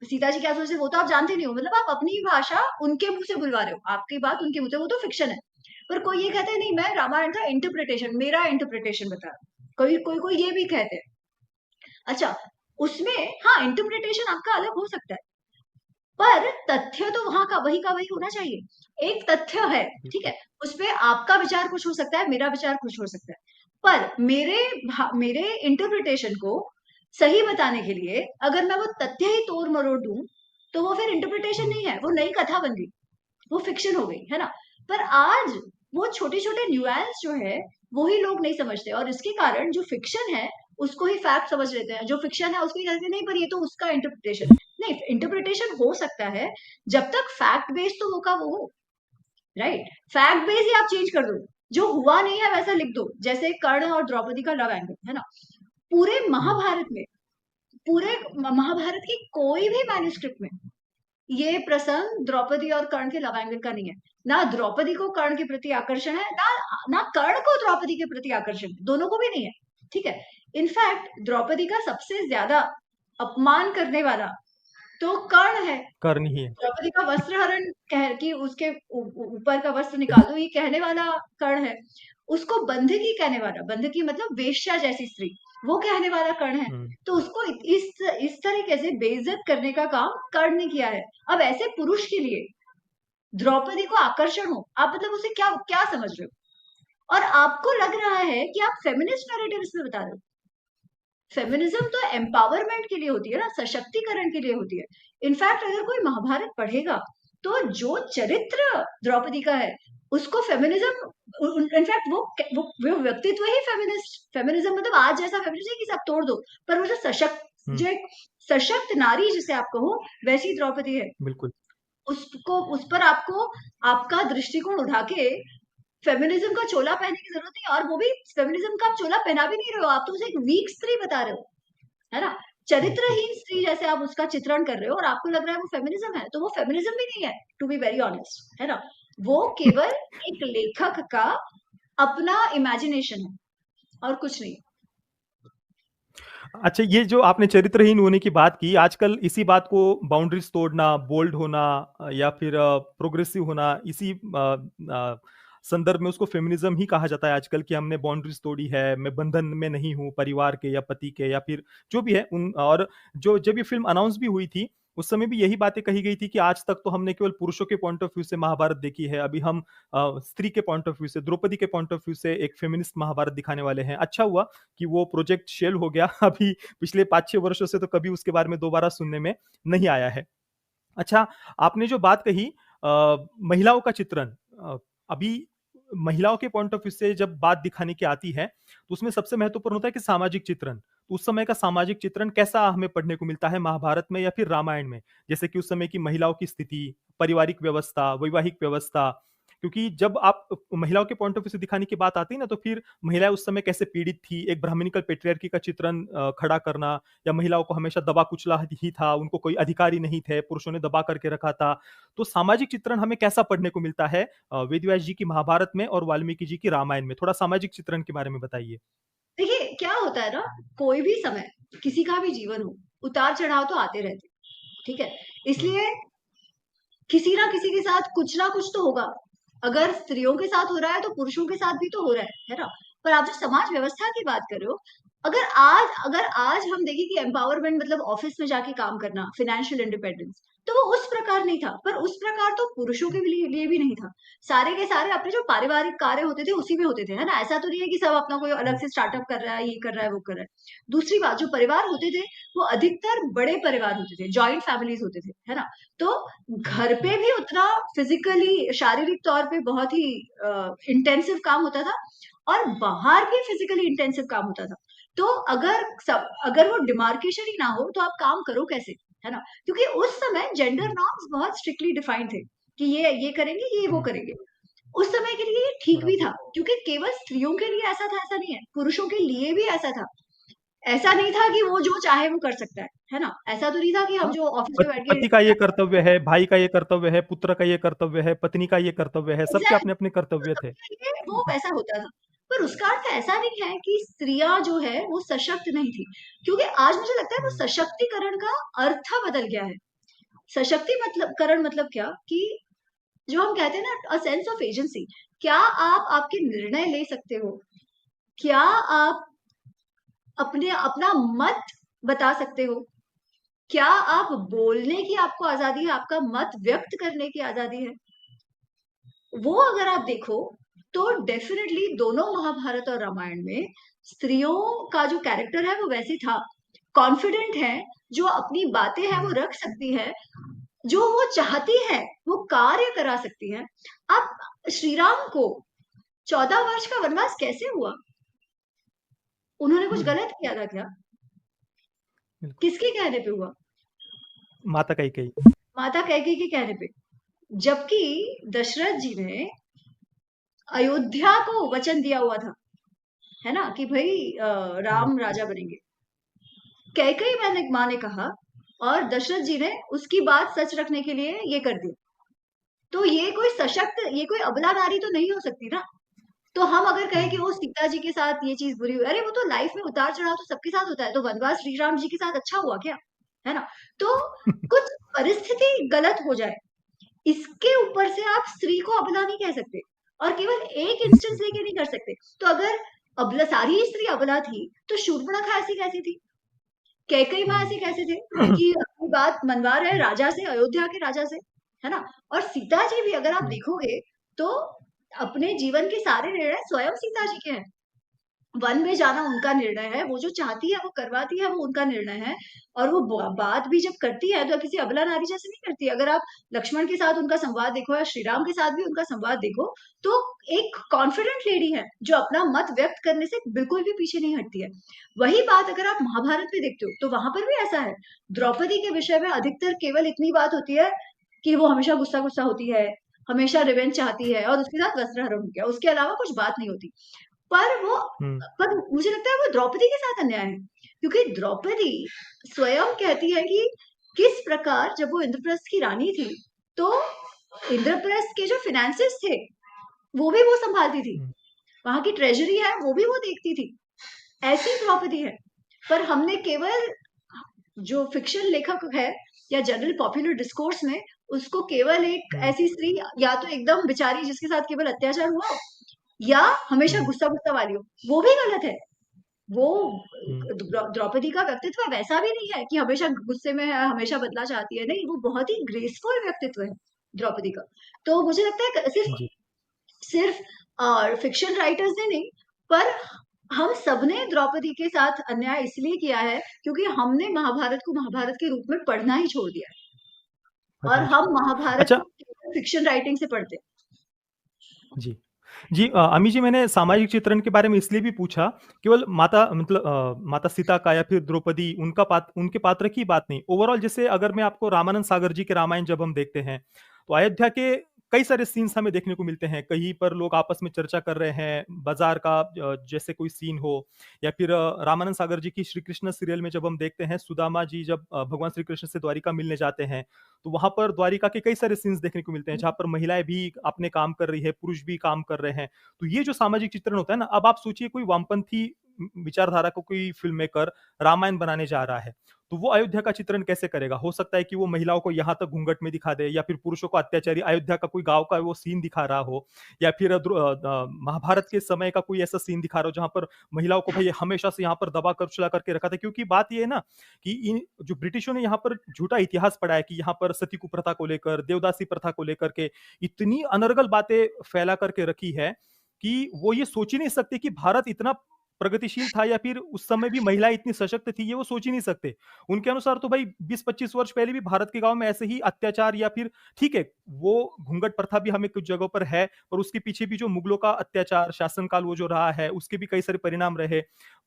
सीता जी क्या सोचते थे, वो तो आप जानते नहीं हो। मतलब आप अपनी भाषा उनके मुंह से बुलवा रहे हो, आपकी बात उनके मुंह से, वो तो फिक्शन है। पर कोई ये कहता है नहीं, मैं रामायण का इंटरप्रिटेशन, मेरा इंटरप्रिटेशन बता रहा हूं। कोई कोई कोई ये भी कहते हैं। अच्छा, उसमें हाँ इंटरप्रिटेशन आपका अलग हो सकता है, पर तथ्य तो वहां का वही होना चाहिए। एक तथ्य है, ठीक है, उसपे आपका विचार कुछ हो सकता है, मेरा विचार कुछ हो सकता है, पर मेरे इंटरप्रिटेशन को सही बताने के लिए अगर मैं वो तथ्य ही तोड़ मरोड़ दूं, तो वो फिर इंटरप्रिटेशन नहीं है, वो नई कथा बन गई, वो फिक्शन हो गई, है ना। पर आज वो छोटे छोटे न्यूएंस जो है वो ही लोग नहीं समझते, और इसके कारण जो फिक्शन है उसको ही फैक्ट समझ लेते हैं, जो फिक्शन है उसको ही कहते हैं नहीं, पर ये तो उसका इंटरप्रिटेशन। नहीं, इंटरप्रिटेशन हो सकता है जब तक फैक्ट बेस तो वो का वो हो, राइट। फैक्ट बेस ही आप चेंज कर दो, जो हुआ नहीं है वैसा लिख दो, जैसे कर्ण और द्रौपदी का लव एंगल, है ना। पूरे महाभारत में, पूरे महाभारत की कोई भी मैन्युस्क्रिप्ट में ये प्रसंग द्रौपदी और कर्ण के लव एंगल का नहीं है। ना द्रौपदी को कर्ण के प्रति आकर्षण है, ना कर्ण को द्रौपदी के प्रति आकर्षण है, दोनों को भी नहीं है। ठीक है, इनफैक्ट द्रौपदी का सबसे ज्यादा अपमान करने वाला तो कर्ण है, कर्ण ही है। द्रौपदी का वस्त्र हरण कह कि उसके ऊपर का वस्त्र निकाल दो, ये कहने वाला कर्ण है। उसको बंधकी कहने वाला, बंधकी मतलब वेश्या जैसी स्त्री, वो कहने वाला कर्ण है। तो उसको इस तरीके से बेइज्जत करने का काम कर्ण ने किया है। अब ऐसे पुरुष के लिए द्रौपदी को आकर्षण हो, आप मतलब उसे क्या क्या समझ रहे हो? और आपको लग रहा है कि आप फेमिनिस्ट नैरेटिव इसमें बता रहे हो। फेमिनिज्म तो एम्पावरमेंट के लिए होती है ना, सशक्तिकरण के लिए होती है। इनफैक्ट अगर कोई महाभारत पढ़ेगा तो जो चरित्र द्रौपदी का है उसको फेमिनिज्म, इनफैक्ट वो व्यक्तित्व ही फेमिनिज्म मतलब आज जैसा फेमिनिज्म है कि सब तोड़ दो, पर वो जो सशक्त नारी जिसे आप कहो वैसी द्रौपदी है, बिल्कुल। उस पर आपको आपका दृष्टिकोण उठा के फेमिनिज्म का चोला पहनने की जरूरत नहीं, और वो भी फेमिनिज्म का आप चोला पहना भी नहीं रहे हो, आप तो उसे एक वीक स्त्री बता रहे हो, है ना, चरित्रहीन स्त्री जैसे आप उसका चित्रण कर रहे हो, और आपको लग रहा है वो फेमिनिज्म है। तो वो फेमिनिज्म भी नहीं है, टू बी वेरी ऑनेस्ट, है ना। वो केवल एक लेखक का अपना इमेजिनेशन है और कुछ नहीं। अच्छा, ये जो आपने चरित्रहीन होने की बात की, आजकल इसी बात को बाउंड्रीज तोड़ना, बोल्ड होना या फिर प्रोग्रेसिव होना, इसी संदर्भ में उसको फेमिनिज्म ही कहा जाता है आजकल, कि हमने बाउंड्रीज तोड़ी है, मैं बंधन में नहीं हूँ परिवार के या पति के या फिर जो भी है उन। और जो जब ये फिल्म अनाउंस भी हुई थी उस समय भी यही बातें कही गई थी कि आज तक तो हमने केवल पुरुषों के पॉइंट ऑफ व्यू से महाभारत देखी है, अभी हम स्त्री के पॉइंट ऑफ व्यू से, द्रौपदी के पॉइंट ऑफ व्यू से एक फेमिनिस्ट महाभारत दिखाने वाले हैं। अच्छा हुआ कि वो प्रोजेक्ट शेल हो गया, अभी पिछले 5-6 वर्षों से तो कभी उसके बारे में दोबारा सुनने में नहीं आया है। अच्छा, आपने जो बात कही महिलाओं का चित्रण, अभी महिलाओं के पॉइंट ऑफ व्यू से जब बात दिखाने की आती है तो उसमें सबसे महत्वपूर्ण होता है कि सामाजिक चित्रण। तो उस समय का सामाजिक चित्रण कैसा हमें पढ़ने को मिलता है महाभारत में या फिर रामायण में? जैसे कि उस समय की महिलाओं की स्थिति, पारिवारिक व्यवस्था, वैवाहिक व्यवस्था, क्योंकि जब आप महिलाओं के पॉइंट ऑफ व्यू से दिखाने की बात आती है ना, तो फिर महिलाएं उस समय कैसे पीड़ित थी, एक ब्राह्मणिकल पेट्रियार्की का चित्रण खड़ा करना, या महिलाओं को हमेशा दबा कुचला ही था, उनको कोई अधिकार ही नहीं थे, पुरुषों ने दबा करके रखा था। तो सामाजिक चित्रण हमें कैसा पढ़ने को मिलता है वेदव्यास जी की महाभारत में और वाल्मीकि जी की रामायण में? थोड़ा सामाजिक चित्रण के बारे में बताइए। देखिए क्या होता है ना, कोई भी समय, किसी का भी जीवन हो, उतार चढ़ाव तो आते रहते, ठीक है। इसलिए किसी ना किसी के साथ कुछ ना कुछ तो होगा। अगर स्त्रियों के साथ हो रहा है तो पुरुषों के साथ भी तो हो रहा है ना। पर आप जो समाज व्यवस्था की बात कर रहे हो, अगर आज हम देखें कि एम्पावरमेंट मतलब ऑफिस में जाके काम करना, फाइनेंशियल इंडिपेंडेंस, तो वो उस प्रकार नहीं था, पर उस प्रकार तो पुरुषों के लिए भी नहीं था। सारे के सारे अपने जो पारिवारिक कार्य होते थे उसी में होते थे, है ना? ऐसा तो नहीं है कि सब अपना कोई अलग से स्टार्टअप कर रहा है, ये कर रहा है, वो कर रहा है। दूसरी बात, जो परिवार होते थे वो अधिकतर बड़े परिवार होते थे, जॉइंट फैमिलीज होते थे, है ना? तो घर पे भी उतना फिजिकली, शारीरिक तौर पे बहुत ही इंटेंसिव काम होता था, और बाहर भी फिजिकली इंटेंसिव काम होता था। तो अगर वो डिमार्केशन ही ना हो तो आप काम करो कैसे, है ना? क्योंकि उस समय जेंडर नॉर्म्स बहुत स्ट्रिक्टली डिफाइंड थे कि ये करेंगे, ये वो करेंगे। उस समय के लिए ये ठीक भी था, क्योंकि केवल स्त्रियों के लिए ऐसा था ऐसा नहीं है, पुरुषों के लिए भी ऐसा था। ऐसा नहीं था कि वो जो चाहे वो कर सकता है ना? ऐसा तो नहीं था कि हम जो ऑफिस में बैठ के पति का ये कर्तव्य है, भाई का ये कर्तव्य है, पुत्र का ये कर्तव्य है, पत्नी का ये कर्तव्य है, सबके अपने अपने कर्तव्य थे। वो वैसा होता था। पर उसका अर्थ ऐसा नहीं है कि स्त्रियां जो है वो सशक्त नहीं थी, क्योंकि आज मुझे लगता है वो सशक्तिकरण का अर्थ बदल गया है। सशक्तिकरण मतलब क्या, कि जो हम कहते हैं ना, अ सेंस ऑफ एजेंसी। क्या आप आपके निर्णय ले सकते हो? क्या आप अपना मत बता सकते हो? क्या आप बोलने की आपको आजादी है, आपका मत व्यक्त करने की आजादी है? वो अगर आप देखो तो डेफिनेटली दोनों महाभारत और रामायण में स्त्रियों का जो कैरेक्टर है वो वैसे था, कॉन्फिडेंट है, जो अपनी बातें हैं वो रख सकती है, जो वो चाहती है वो कार्य करा सकती है। अब श्री राम को 14 वर्ष का वनवास कैसे हुआ? उन्होंने कुछ गलत किया था क्या? किसके कहने पे हुआ? माता कैकेयी। माता कैकेयी के कहने पे। जबकि दशरथ जी ने अयोध्या को वचन दिया हुआ था, है ना, कि भाई राम राजा बनेंगे। कैकेयी माँ ने कहा, और दशरथ जी ने उसकी बात सच रखने के लिए ये कर दिया। तो ये कोई अबला नारी तो नहीं हो सकती ना। तो हम अगर कहें कि वो सीता जी के साथ ये चीज बुरी हुई, अरे वो तो लाइफ में उतार चढ़ाव तो सबके साथ होता है, तो वनवास श्री राम जी के साथ अच्छा हुआ क्या, है ना? तो कुछ परिस्थिति गलत हो जाए, इसके ऊपर से आप स्त्री को अबला नहीं कह सकते, और केवल एक इंस्टेंस लेके नहीं कर सकते। तो अगर अबला, सारी स्त्री अबला थी, तो शूर्पणखा ऐसी कैसी थी? कैकेयी माँ ऐसे कैसे थे कि अपनी बात मनवा रहे राजा से, अयोध्या के राजा से, है ना? और सीता जी भी अगर आप देखोगे तो अपने जीवन के सारे निर्णय स्वयं सीता जी के हैं। वन में जाना उनका निर्णय है, वो जो चाहती है वो करवाती है, वो उनका निर्णय है। और वो बात भी जब करती है तो किसी अबला नारी जैसे नहीं करती। अगर आप लक्ष्मण के साथ उनका संवाद देखो या श्री राम के साथ भी उनका संवाद देखो, तो एक कॉन्फिडेंट लेडी है जो अपना मत व्यक्त करने से बिल्कुल भी पीछे नहीं हटती है। वही बात अगर आप महाभारत में देखते हो तो वहां पर भी ऐसा है। द्रौपदी के विषय में अधिकतर केवल इतनी बात होती है कि वो हमेशा गुस्सा गुस्सा होती है, हमेशा रिवेंज चाहती है, और उसके साथ वस्त्रहरण हो गया, उसके अलावा कुछ बात नहीं होती। पर मुझे लगता है वो द्रौपदी के साथ अन्याय है, क्योंकि द्रौपदी स्वयं कहती है कि किस प्रकार जब वो इंद्रप्रस्थ की रानी थी, तो इंद्रप्रस्थ के जो फिनेंसेस थे वो भी वो संभालती थी, वहां की ट्रेजरी है वो भी वो देखती थी। ऐसी द्रौपदी है। पर हमने केवल जो फिक्शन लेखक है या जनरल पॉपुलर डिस्कोर्स में उसको केवल एक ऐसी स्त्री, या तो एकदम बेचारी जिसके साथ केवल अत्याचार हुआ, या हमेशा गुस्सा गुस्सा वाली हो, वो भी गलत है। वो द्रौपदी का व्यक्तित्व वैसा भी नहीं है कि हमेशा गुस्से में है, हमेशा बदला चाहती है, नहीं, वो बहुत ही ग्रेसफुल व्यक्तित्व है द्रौपदी का। तो मुझे लगता है सिर्फ फिक्शन राइटर्स ने नहीं, पर हम सबने द्रौपदी के साथ अन्याय इसलिए किया है क्योंकि हमने महाभारत को महाभारत के रूप में पढ़ना ही छोड़ दिया है, और हम महाभारत को फिक्शन राइटिंग से पढ़ते हैं। जी अमी जी, मैंने सामाजिक चित्रण के बारे में इसलिए भी पूछा, केवल माता सीता का या फिर द्रौपदी उनके पात्र की बात नहीं, ओवरऑल जैसे अगर मैं आपको रामानंद सागर जी के रामायण जब हम देखते हैं तो अयोध्या के कई सारे सीन्स हमें देखने को मिलते हैं। कहीं पर लोग आपस में चर्चा कर रहे हैं, बाजार का जैसे कोई सीन हो, या फिर रामानंद सागर जी की श्री कृष्ण सीरियल में जब हम देखते हैं सुदामा जी जब भगवान श्री कृष्ण से द्वारिका मिलने जाते हैं, तो वहां पर द्वारिका के कई सारे सीन्स देखने को मिलते हैं जहां पर महिलाएं भी अपने काम कर रही है, पुरुष भी काम कर रहे हैं। तो ये जो सामाजिक चित्रण होता है ना, अब आप सोचिए कोई वामपंथी विचारधारा को कोई फिल्म मेकर रामायण बनाने जा रहा है, तो वो अयोध्या का चित्रण कैसे करेगा? हो सकता है कि वो महिलाओं को यहाँ तक घूंघट में दिखा दे, या फिर पुरुषों को अत्याचारी अयोध्या का कोई गाँव का वो सीन दिखा रहा हो, या फिर महाभारत के समय का कोई ऐसा सीन दिखा रहा हो जहाँ पर महिलाओं को भाई हमेशा से यहाँ पर दबा कर चला करके रखा था। क्योंकि बात ये है ना कि इन जो ब्रिटिशों ने यहाँ पर झूठा इतिहास पढ़ा है कि यहाँ पर सती कुप्रथा को लेकर, देवदासी प्रथा को लेकर के इतनी अनर्गल बातें फैला करके रखी है कि वो ये सोच ही नहीं सकते कि भारत इतना प्रगतिशील था, या फिर उस समय भी महिलाएं इतनी सशक्त थी, ये वो सोच ही नहीं सकते। उनके अनुसार तो भाई 20-25 वर्ष पहले भी भारत के गांव में ऐसे ही अत्याचार, या फिर ठीक है वो घूंघट प्रथा भी हमें कुछ जगहों पर है, पर उसके पीछे भी जो मुगलों का अत्याचार शासनकाल वो जो रहा है उसके भी कई सारे परिणाम रहे।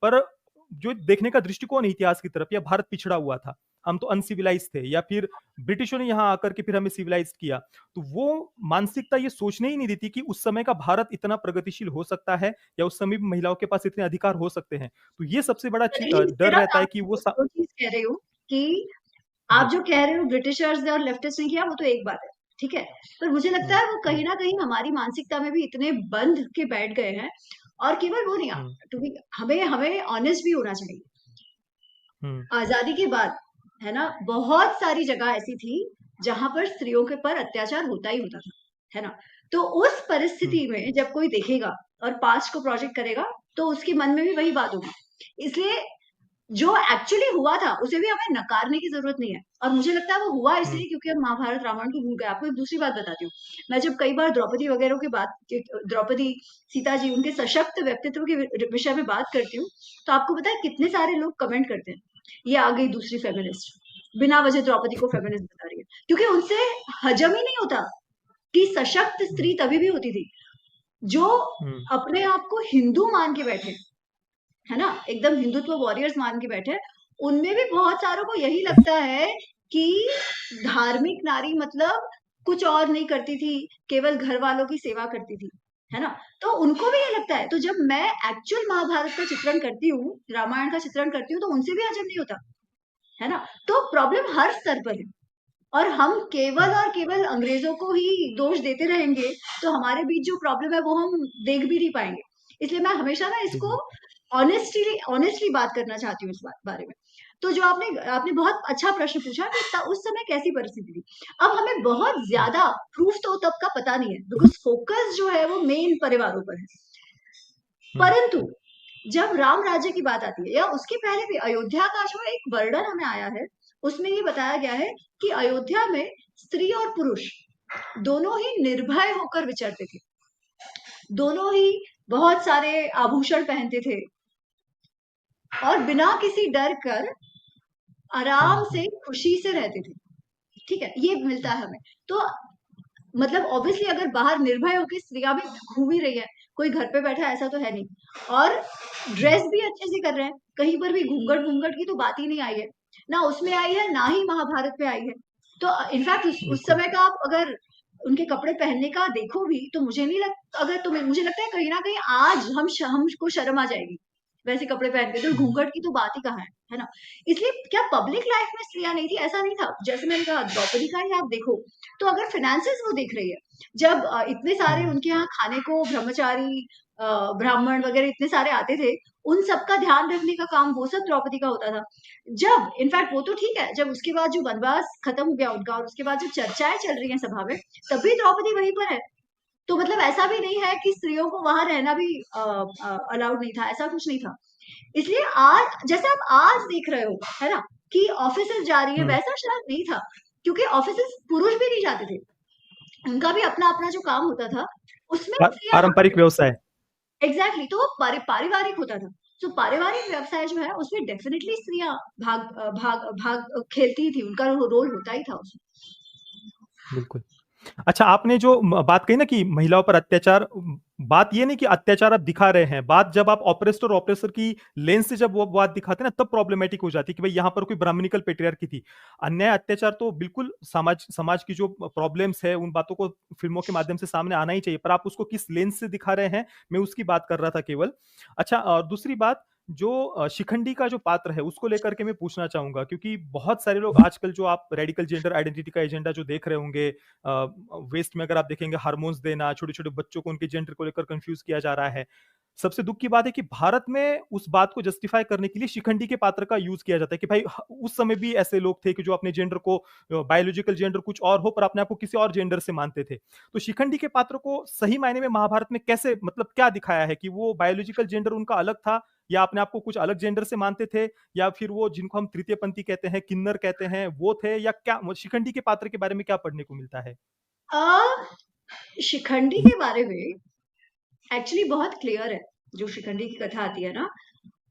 पर जो देखने का दृष्टिकोण है इतिहास की तरफ, या भारत पिछड़ा हुआ था, हम तो अनसिविलाइज थे, या फिर ब्रिटिशों ने यहाँ आकर के फिर हमें सिविलाइज किया, तो वो मानसिकता ये सोचने ही नहीं देती कि उस समय का भारत इतना प्रगतिशील हो सकता है, या उस समय भी महिलाओं के पास इतने अधिकार हो सकते हैं। तो ये सबसे बड़ा डर रहता है कि वो जो चीज कह रही हूँ कि आप जो कह रहे हो ब्रिटिशर्स ने और लेफ्टिस्ट ने किया, वो तो एक बात है, ठीक है, पर मुझे लगता है वो कहीं ना कहीं हमारी मानसिकता में भी इतने बंध के बैठ गए हैं। और केवल वो नहीं, टू बी हमें हमें ऑनेस्ट भी होना चाहिए। आजादी के बाद है ना, बहुत सारी जगह ऐसी थी जहां पर स्त्रियों के पर अत्याचार होता ही होता था, है ना। तो उस परिस्थिति में जब कोई देखेगा और पास्ट को प्रोजेक्ट करेगा तो उसके मन में भी वही बात होगी। इसलिए जो एक्चुअली हुआ था उसे भी हमें नकारने की जरूरत नहीं है। और मुझे लगता है वो हुआ इसलिए क्योंकि हम महाभारत रामायण को भूल गए। आपको एक दूसरी बात बताती हूँ, मैं जब कई बार द्रौपदी वगैरह की बात, द्रौपदी सीता जी उनके सशक्त व्यक्तित्व के विषय में बात करती हूँ, तो आपको पता है कितने सारे लोग कमेंट करते हैं, ये आ गई दूसरी फेमिनिस्ट, बिना वजह द्रौपदी को फेमिनिस्ट बता रही है। क्योंकि उनसे हजम ही नहीं होता कि सशक्त स्त्री तभी भी होती थी जो अपने आप को हिंदू मान के बैठे, है ना, एकदम हिंदुत्व वॉरियर्स मान के बैठे। उनमें भी बहुत सारों को यही लगता है कि धार्मिक नारी मतलब कुछ और नहीं करती थी, केवल घर वालों की सेवा करती थी, है ना। तो उनको भी ये लगता है। तो जब मैं एक्चुअल महाभारत का चित्रण करती हूँ, रामायण का चित्रण करती हूँ, तो उनसे भी हजम नहीं होता, है ना। तो प्रॉब्लम हर स्तर पर है, और हम केवल और केवल अंग्रेजों को ही दोष देते रहेंगे तो हमारे बीच जो प्रॉब्लम है वो हम देख भी नहीं पाएंगे। इसलिए मैं हमेशा ना इसको ऑनेस्टली बात करना चाहती हूँ इस बारे में। तो जो आपने बहुत अच्छा प्रश्न पूछा कि उस समय कैसी परिस्थिति थी। अब हमें बहुत ज्यादा प्रूफ तो तब का पता नहीं है, बिकॉज फोकस जो है वो मेन परिवारों पर है। परंतु जब राम राज्य की बात आती है, या उसके पहले भी अयोध्या का जो एक वर्णन हमें आया है, उसमें ये बताया गया है कि अयोध्या में स्त्री और पुरुष दोनों ही निर्भय होकर विचरते थे, दोनों ही बहुत सारे आभूषण पहनते थे और बिना किसी डर कर आराम से खुशी से रहते थे। ठीक है, ये मिलता है हमें। तो मतलब ऑब्वियसली अगर बाहर निर्भय होकर स्त्रियां भी घूम ही रही है, कोई घर पे बैठा ऐसा तो है नहीं, और ड्रेस भी अच्छे से कर रहे हैं, कहीं पर भी घूंघट की तो बात ही नहीं आई है, ना उसमें आई है ना ही महाभारत पे आई है। तो इनफैक्ट उस समय का आप अगर उनके कपड़े पहनने का देखो भी तो मुझे नहीं लगता, अगर तुम्हें, मुझे लगता है कहीं ना कहीं आज हमको शर्म आ जाएगी वैसे कपड़े पहन के, तो घूंघट की तो बात ही कहाँ है ना। इसलिए क्या पब्लिक लाइफ में स्त्रियां नहीं थी? ऐसा नहीं था। जैसे मैंने कहा द्रौपदी का ही आप देखो, तो अगर फाइनेंसेस वो देख रही है, जब इतने सारे उनके यहाँ खाने को ब्रह्मचारी ब्राह्मण वगैरह इतने सारे आते थे, उन सबका ध्यान रखने का काम वो सब द्रौपदी का होता था। जब इनफैक्ट वो तो ठीक है, जब उसके बाद जो वनवास खत्म हो गया उनका और उसके बाद जो चर्चाएं चल रही हैं सभा में, तब भी द्रौपदी वहीं पर है। तो मतलब ऐसा भी नहीं है कि स्त्रियों को वहां रहना भी अलाउड नहीं था, ऐसा कुछ नहीं था। इसलिए आज जैसे आप आज देख रहे हो, है ना, कि ऑफिसेस जा रही है, वैसा शायद नहीं था, क्योंकि ऑफिसेस पुरुष भी नहीं जाते थे, उनका भी अपना अपना जो काम होता था उसमें पारंपरिक व्यवसाय, एग्जैक्टली, तो पारिवारिक होता था। तो पारिवारिक व्यवसाय जो है उसमें डेफिनेटली स्त्रियां भाग खेलती ही थी, उनका रोल होता ही था उसमें। बिल्कुल। अच्छा, आपने जो बात कही ना कि महिलाओं पर अत्याचार, बात ये नहीं कि अत्याचार आप दिखा रहे हैं, बात जब आप ऑपरेसर और ऑपरेसर की लेंस से जब वो बात दिखाते हैं ना, तब प्रॉब्लमेटिक हो जाती है कि भाई यहाँ पर कोई ब्राह्मणिकल पेट्रियार्की थी। अन्याय अत्याचार तो बिल्कुल समाज की जो प्रॉब्लम्स है उन बातों को फिल्मों के माध्यम से सामने आना ही चाहिए, पर आप उसको किस लेंस से दिखा रहे हैं, मैं उसकी बात कर रहा था केवल। अच्छा, और दूसरी बात, जो शिखंडी का जो पात्र है उसको लेकर के मैं पूछना चाहूंगा, क्योंकि बहुत सारे लोग आजकल जो आप रेडिकल जेंडर आइडेंटिटी का एजेंडा जो देख रहे होंगे, वेस्ट में अगर आप देखेंगे हार्मोन्स देना, छोटे छोटे बच्चों को उनके जेंडर को लेकर कंफ्यूज किया जा रहा है, सबसे दुख की बात है कि भारत में उस बात को जस्टिफाई करने के लिए शिखंडी के पात्र का यूज किया जाता है कि भाई उस समय भी ऐसे लोग थे कि जो अपने जेंडर को, बायोलॉजिकल जेंडर कुछ और हो पर अपने आप को किसी और जेंडर से मानते थे। तो शिखंडी के पात्र को सही मायने में महाभारत में कैसे, मतलब क्या दिखाया है कि वो बायोलॉजिकल जेंडर उनका अलग था या अपने आप को कुछ अलग जेंडर से मानते थे, या फिर वो जिनको हम तृतीय पंथी कहते हैं, किन्नर कहते हैं, वो थे, या क्या शिखंडी के पात्र के बारे में क्या पढ़ने को मिलता है? शिखंडी के बारे में एक्चुअली बहुत क्लियर है। जो शिखंडी की कथा आती है ना,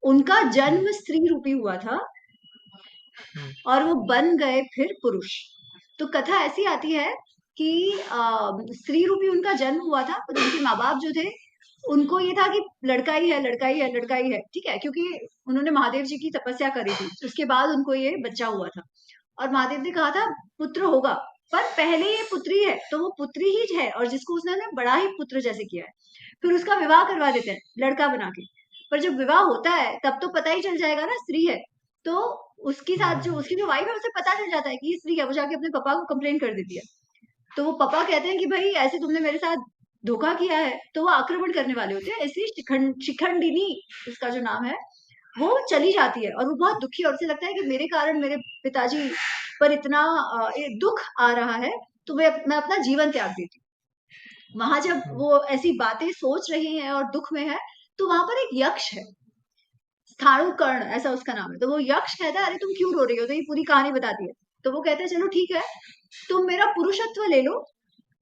उनका जन्म स्त्री रूपी हुआ था और वो बन गए फिर पुरुष। तो कथा ऐसी आती है कि स्त्री रूपी उनका जन्म हुआ था, पर उनके माँ बाप जो थे उनको ये था कि लड़का ही है, लड़का ही है, लड़का ही है, ठीक है, क्योंकि उन्होंने महादेव जी की तपस्या करी थी, उसके बाद उनको ये बच्चा हुआ था और महादेव ने कहा था पुत्र होगा, पर पहले ये पुत्री है तो वो पुत्री ही है, और जिसको उसने बड़ा ही पुत्र जैसे किया है, फिर उसका विवाह करवा देते हैं लड़का बना के। पर जब विवाह होता है तब तो पता ही चल जाएगा ना स्त्री है, तो उसके साथ जो उसकी जो वाइफ है उसे पता चल जाता है कि ये स्त्री है, वो जाके अपने पापा को कंप्लेन कर देती है। तो वो पापा कहते हैं कि भाई ऐसे तुमने मेरे साथ धोखा किया है, तो वो आक्रमण करने वाले होते हैं, इसलिए शिखंडिनी उसका जो नाम है वो चली जाती है और वो बहुत दुखी, और उसे लगता है कि मेरे कारण मेरे पिताजी पर इतना दुख आ रहा है, तो मैं अपना जीवन त्याग देती हूँ। वहां जब वो ऐसी बातें सोच रही है और दुख में है, तो वहां पर एक यक्ष है, स्थाणुकर्ण ऐसा उसका नाम है। तो वो यक्ष कहता है अरे तुम क्यों रो रही हो, तो ये पूरी कहानी बताती है। तो वो कहते हैं चलो ठीक है, तुम मेरा पुरुषत्व ले लो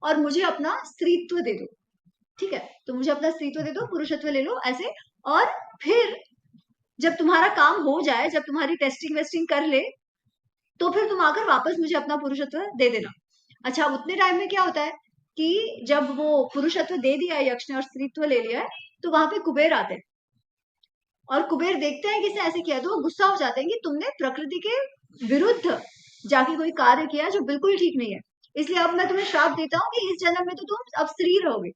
और मुझे अपना स्त्रीत्व दे दो, ठीक है, तो मुझे अपना स्त्रीत्व दे दो, पुरुषत्व ले लो ऐसे, और फिर जब तुम्हारा काम हो जाए, जब तुम्हारी टेस्टिंग वेस्टिंग कर ले, तो फिर तुम आकर वापस मुझे अपना पुरुषत्व दे देना। अच्छा, उतने टाइम में क्या होता है कि जब वो पुरुषत्व दे दिया है यक्ष ने और स्त्रीत्व ले लिया है, तो वहां पे कुबेर आते हैं और कुबेर देखते हैं कि इसने ऐसे किया, तो वो गुस्सा हो जाते हैं कि तुमने प्रकृति के विरुद्ध जाके कोई कार्य किया जो बिल्कुल ठीक नहीं है, इसलिए अब मैं तुम्हें श्राप देता हूँ कि इस जन्म में तो तुम अब स्त्री रहोगे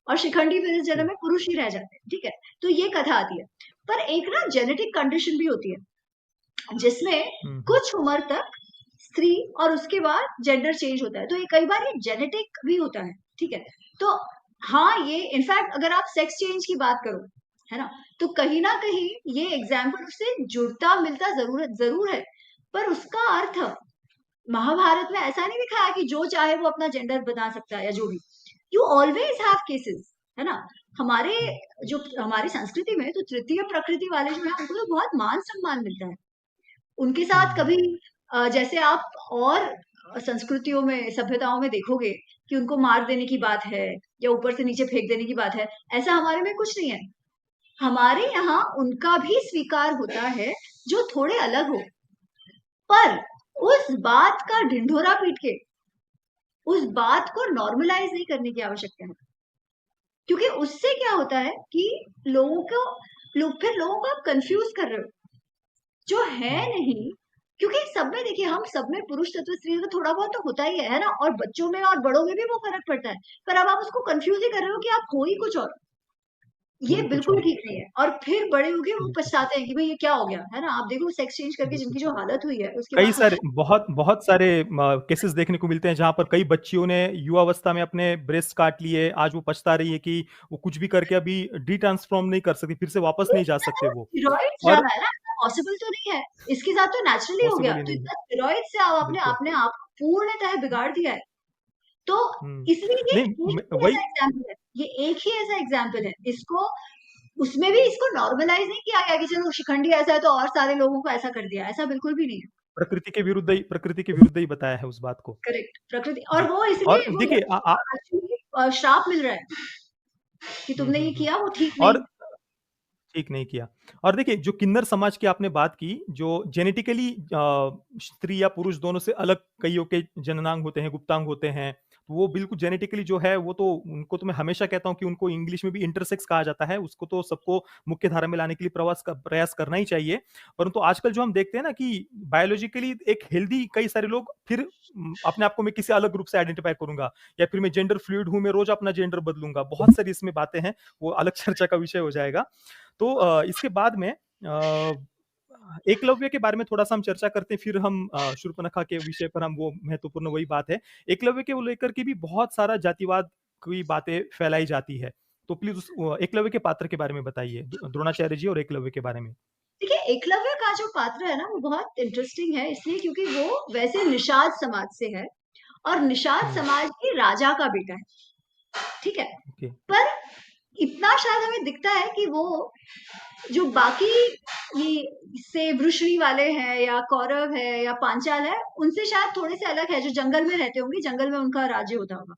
और शिखंडी फिर इस जन्म में पुरुष ही रह जाते हैं, ठीक है। तो ये कथा आती है। पर एक ना जेनेटिक कंडीशन भी होती है जिसमें कुछ उम्र तक स्त्री और उसके बाद जेंडर चेंज होता है, तो ये कई बार ये जेनेटिक भी होता है, ठीक है। तो हाँ, ये इनफैक्ट अगर आप सेक्स चेंज की बात करो, है ना, तो कहीं ना कहीं ये एग्जाम्पल उससे जुड़ता मिलता जरूर है, पर उसका अर्थ महाभारत में ऐसा नहीं दिखाया कि जो चाहे वो अपना जेंडर बना सकता है या जो भी। यू ऑलवेज हैव केसेस, है ना। हमारी संस्कृति में तो तृतीय प्रकृति वाले जो है उनको तो बहुत मान सम्मान मिलता है। उनके साथ कभी जैसे आप और संस्कृतियों में, सभ्यताओं में देखोगे कि उनको मार देने की बात है या ऊपर से नीचे फेंक देने की बात है, ऐसा हमारे में कुछ नहीं है। हमारे यहाँ उनका भी स्वीकार होता है जो थोड़े अलग हो, पर उस बात का ढिंढोरा पीट के उस बात को नॉर्मलाइज नहीं करने की आवश्यकता है, क्योंकि उससे क्या होता है कि फिर लोगों को आप कंफ्यूज कर रहे हो जो है नहीं। क्योंकि सब में देखिए, हम सब में पुरुष तत्व स्त्री तत्व थोड़ा बहुत तो होता ही है ना, और बच्चों में और बड़ों में भी वो फर्क पड़ता है, पर अब आप उसको कंफ्यूज ही कर रहे हो कि आप हो ही कुछ और। ये बिल्कुल ठीक नहीं है, और फिर बड़े होके वो पछताते हैं कि भाई ये क्या हो गया, है ना। आप देखो सेक्स चेंज करके जिनकी जो हालत हुई है उसके कई बाद सारे बहुत सारे केसेस देखने को मिलते हैं जहां पर कई बच्चियों ने युवावस्था में अपने ब्रेस्ट काट लिए, आज वो पछता रही है कि वो कुछ भी करके अभी डी ट्रांसफॉर्म नहीं कर सकती, फिर से वापस नहीं जा सकते वो। स्टेरॉइड्स जा रहा है ना, पॉसिबल तो नहीं है, इसके साथ तो नेचुरली हो गया। तो स्टेरॉइड से आपने अपने आप पूर्णतः बिगाड़ दिया है। तो इसलिए ये एक ही ऐसा एग्जाम्पल है, इसको उसमें भी इसको नॉर्मलाइज नहीं किया गया कि चलो शिखंडी ऐसा है तो और सारे लोगों को ऐसा कर दिया, ऐसा बिल्कुल भी नहीं है। प्रकृति के विरुद्ध ही बताया है उस बात को। करेक्ट, प्रकृति, और वो और इसलिए देखिए श्राप मिल रहा है कि तुमने ये किया, वो ठीक नहीं, और ठीक नहीं किया। और देखिए, जो किन्नर समाज की आपने बात की, जो जेनेटिकली स्त्री या पुरुष दोनों से अलग कईयों के जननांग होते हैं, गुप्तांग होते हैं, तो वो बिल्कुल जेनेटिकली जो है वो तो उनको तो मैं हमेशा कहता हूं कि उनको इंग्लिश में भी इंटरसेक्स कहा जाता है, उसको तो सबको मुख्य धारा में लाने के लिए प्रयास करना ही चाहिए। परंतु आजकल जो हम देखते हैं ना कि बायोलॉजिकली एक हेल्दी कई सारे लोग फिर अपने आप को मैं किसी अलग ग्रुप से आइडेंटिफाई करूंगा, या फिर मैं जेंडर फ्लूइड हूं, मैं रोज अपना जेंडर बदलूंगा, बहुत सारी इसमें बातें हैं, वो अलग चर्चा का विषय हो जाएगा। तो इसके बाद में एकलव्य के बारे में थोड़ा सा हम चर्चा करते हैं, फिर हम शूर्पणखा के विषय पर हम, वो महत्वपूर्ण वही बात है। एकलव्य के लेकर के भी बहुत सारा जातिवाद की बातें फैलाई जाती है। तो प्लीज उस एकलव्य के पात्र के बारे में बताइए, द्रोणाचार्य जी और एकलव्य के बारे में। देखिए, एकलव्य का जो पात्र है ना वो बहुत इंटरेस्टिंग है, इसलिए क्योंकि वो वैसे निषाद समाज से है और निषाद समाज के राजा का बेटा है, ठीक है। ओके। पर इतना शायद हमें दिखता है कि वो जो बाकी ये से वृष्णि वाले हैं या कौरव है या पांचाल है, उनसे शायद थोड़े से अलग है, जो जंगल में रहते होंगे, जंगल में उनका राज्य होता होगा।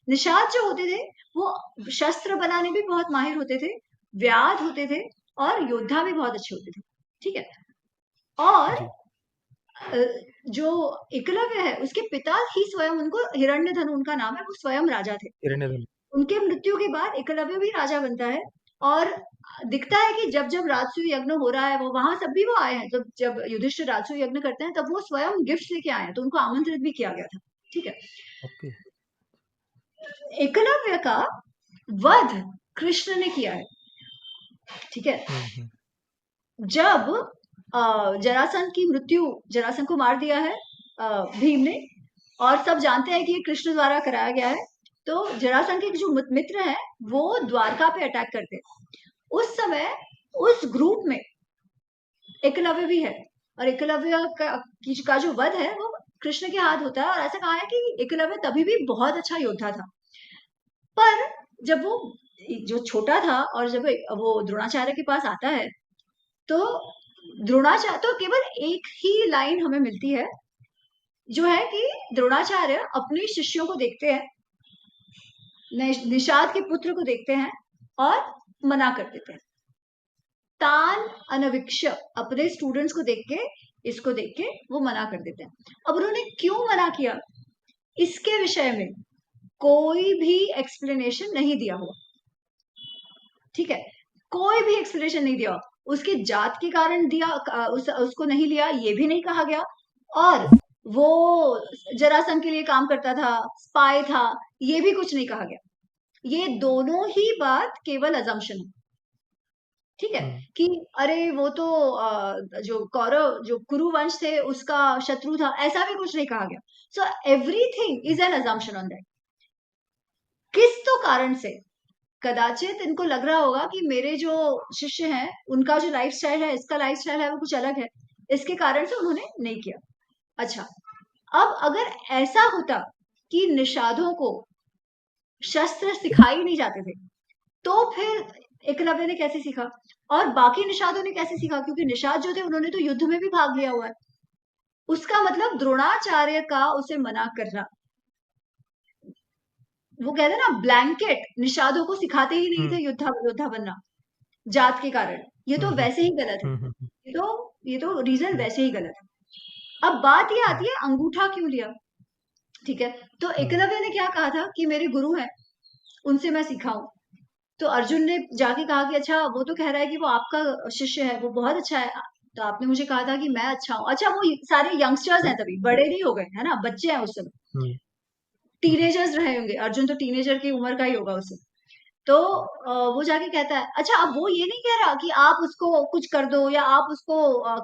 निषाद जो होते थे वो शस्त्र बनाने भी बहुत माहिर होते थे, व्याध होते थे और योद्धा भी बहुत अच्छे होते थे, ठीक है। और जो एकलव्य है उसके पिता ही स्वयं, उनको हिरण्यधनु उनका नाम है, वो स्वयं राजा थे। हिरण्यधनु। उनके मृत्यु के बाद एकलव्य भी राजा बनता है और दिखता है कि जब जब राजसूय यज्ञ हो रहा है वो वहां सब भी वो आए हैं, जब युधिष्ठिर राजसूय यज्ञ करते हैं तब वो स्वयं गिफ्ट लेके आए हैं, तो उनको आमंत्रित भी किया गया था, ठीक है। ओके। एकलव्य का वध कृष्ण ने किया है, ठीक है। जब जरासंध की मृत्यु, जरासंध को मार दिया है भीम ने, और सब जानते हैं कि ये कृष्ण द्वारा कराया गया है, तो जरासंध के जो मित्र हैं वो द्वारका पे अटैक करते हैं। उस समय उस ग्रुप में एकलव्य भी है, और एकलव्य का जो वध है वो कृष्ण के हाथ होता है। और ऐसा कहा है कि एकलव्य तभी भी बहुत अच्छा योद्धा था, पर जब वो जो छोटा था और जब वो द्रोणाचार्य के पास आता है तो द्रोणाचार्य तो केवल एक ही लाइन हमें मिलती है जो है कि द्रोणाचार्य अपने शिष्यों को देखते हैं, निषाद के पुत्र को देखते हैं और मना कर देते हैं। तान अनविक्ष, अपने स्टूडेंट्स को देख के, इसको देख के वो मना कर देते हैं। अब उन्होंने क्यों मना किया इसके विषय में कोई भी एक्सप्लेनेशन नहीं दिया हुआ, ठीक है। कोई भी एक्सप्लेनेशन नहीं दिया, उसके जात के कारण दिया, उसको नहीं लिया ये भी नहीं कहा गया, और वो जरासंध के लिए काम करता था, स्पाई था, ये भी कुछ नहीं कहा गया। ये दोनों ही बात केवल अजम्पशन है, ठीक है, कि अरे वो तो जो कौरव, जो कुरु वंश थे उसका शत्रु था, ऐसा भी कुछ नहीं कहा गया। So everything is an assumption on that. किस तो कारण से कदाचित इनको लग रहा होगा कि मेरे जो शिष्य हैं उनका जो लाइफस्टाइल है, इसका लाइफस्टाइल है वो कुछ अलग है, इसके कारण से उन्होंने नहीं किया। अच्छा, अब अगर ऐसा होता कि निषादों को शस्त्र सिखाए नहीं जाते थे तो फिर एकलव्य ने कैसे सीखा और बाकी निषादों ने कैसे सीखा, क्योंकि निषाद जो थे उन्होंने तो युद्ध में भी भाग लिया हुआ है। उसका मतलब द्रोणाचार्य का उसे मना करना, वो कहते हैं ना ब्लैंकेट, निषादों को सिखाते ही नहीं थे योद्धा बनना जात के कारण, ये तो वैसे ही गलत है। ये तो रीजन वैसे ही गलत है। अब बात ये आती है अंगूठा क्यों लिया, ठीक है। तो एकलव्य ने क्या कहा था कि मेरे गुरु हैं, उनसे मैं सीखा हूं। तो अर्जुन ने जाके कहा कि अच्छा वो तो कह रहा है कि वो आपका शिष्य है, वो बहुत अच्छा है, तो आपने मुझे कहा था कि मैं अच्छा हूँ। अच्छा, वो सारे यंगस्टर्स हैं, तभी बड़े नहीं हो गए है ना, बच्चे हैं उस समय, टीनेजर्स रहे होंगे, अर्जुन तो टीनेजर की उम्र का ही होगा उस समय। तो वो जाके कहता है अच्छा, अब वो ये नहीं कह रहा कि आप उसको कुछ कर दो या आप उसको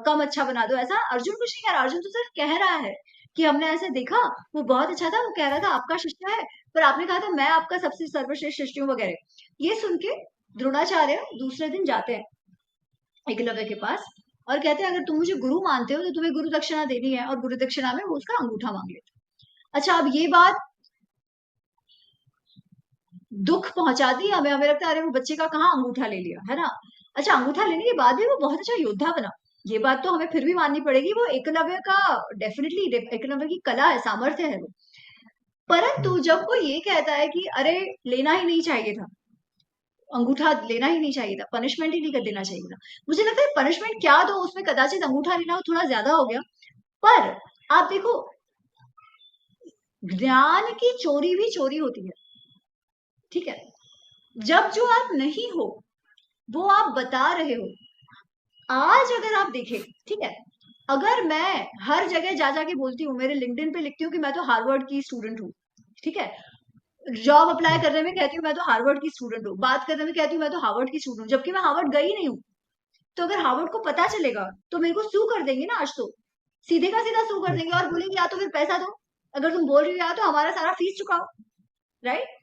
कम अच्छा बना दो, ऐसा अर्जुन कुछ नहीं कह रहा। अर्जुन तो सिर्फ कह रहा है कि हमने ऐसे देखा, वो बहुत अच्छा था, वो कह रहा था आपका शिष्य है, पर आपने कहा था मैं आपका सबसे सर्वश्रेष्ठ शिष्य हूँ वगैरह। ये सुन के द्रोणाचार्य दूसरे दिन जाते हैं एकलव्य के पास और कहते हैं अगर तुम मुझे गुरु मानते हो तो तुम्हें गुरु दक्षिणा देनी है, और गुरु दक्षिणा में वो उसका अंगूठा मांग लेते। अच्छा, अब ये बात दुख पहुंचाती है हमें, हमें लगता है अरे वो बच्चे का कहाँ अंगूठा ले लिया, है ना। अच्छा, अंगूठा लेने के बाद भी वो बहुत अच्छा योद्धा बना, ये बात तो हमें फिर भी माननी पड़ेगी, वो एकलव्य का डेफिनेटली एकलव्य की कला है, सामर्थ्य है वो। परंतु जब वो ये कहता है कि अरे लेना ही नहीं चाहिए था, अंगूठा लेना ही नहीं चाहिए था, पनिशमेंट ही नहीं कर देना चाहिए था, मुझे लगता है पनिशमेंट क्या दो, उसमें कदाचित अंगूठा लेना थोड़ा ज्यादा हो गया। पर आप देखो, ज्ञान की चोरी भी चोरी होती है, ठीक है। जब जो आप नहीं हो वो आप बता रहे हो। आज अगर आप देखें, ठीक है, अगर मैं हर जगह जा जाके बोलती हूँ, मेरे लिंक्डइन पे लिखती हूँ कि मैं तो हार्वर्ड की स्टूडेंट हूँ, ठीक है, जॉब अप्लाई करने में कहती हूँ मैं तो हार्वर्ड की स्टूडेंट हूँ, बात करने में कहती हूँ मैं तो हार्वर्ड की स्टूडेंट हूँ, जबकि मैं हार्वर्ड गई नहीं हूँ, तो अगर हार्वर्ड को पता चलेगा तो मेरे को सू कर देंगे ना, आज तो सीधे का सीधा सू कर देंगे और बोलेंगे या तो फिर पैसा दो, अगर तुम बोल रही हो या तो हमारा सारा फीस चुकाओ, राइट।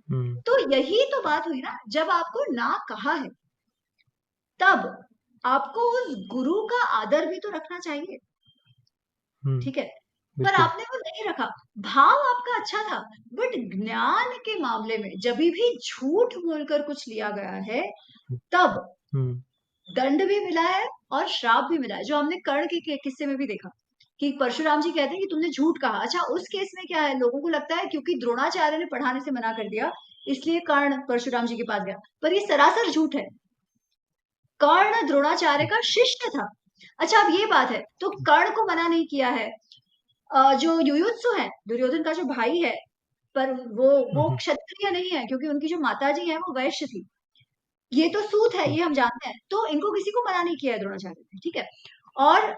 तो यही तो बात हुई ना, जब आपको ना कहा है तब आपको उस गुरु का आदर भी तो रखना चाहिए, ठीक है? पर बिल्कुल। आपने वो नहीं रखा। भाव आपका अच्छा था, बट ज्ञान के मामले में जब भी झूठ बोलकर कुछ लिया गया है, तब दंड भी मिला है और श्राप भी मिला है, जो हमने कर्ण के किस्से में भी देखा कि परशुराम जी कहते हैं कि तुमने झूठ कहा। अच्छा, उस केस में क्या है, लोगों को लगता है क्योंकि द्रोणाचार्य ने पढ़ाने से मना कर दिया इसलिए कर्ण परशुराम जी के पास गया, पर ये सरासर झूठ है। कर्ण द्रोणाचार्य का शिष्य था। अच्छा, अब ये बात है, तो कर्ण को मना नहीं किया है। जो युयुत्सु है, दुर्योधन का जो भाई है, पर वो क्षत्रिय नहीं है, क्योंकि उनकी जो माताजी है वो वैश्य थी। ये तो सूत है, ये हम जानते हैं, तो इनको किसी को मना नहीं किया है द्रोणाचार्य ने, ठीक है? और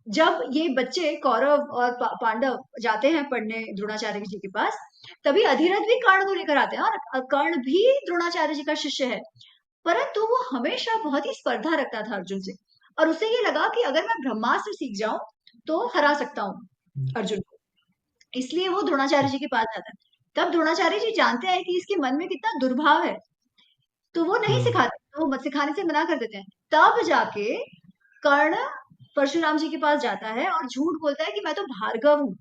जब ये बच्चे कौरव और पांडव जाते हैं पढ़ने द्रोणाचार्य जी के पास, तभी अधिरथ भी कर्ण को लेकर आते हैं, और कर्ण भी द्रोणाचार्य जी का शिष्य है, परंतु वो हमेशा बहुत ही स्पर्धा रखता था अर्जुन से, और उसे ये लगा कि अगर मैं ब्रह्मास्त्र सीख जाऊं तो हरा सकता हूँ अर्जुन को, इसलिए वो द्रोणाचार्य जी के पास जाता है। तब द्रोणाचार्य जी जानते हैं कि इसके मन में कितना दुर्भाव है, तो वो नहीं सिखाते, तो वो सिखाने से मना कर देते हैं। तब जाके कर्ण परशुराम जी के पास जाता है और झूठ बोलता है कि मैं तो भार्गव हूँ,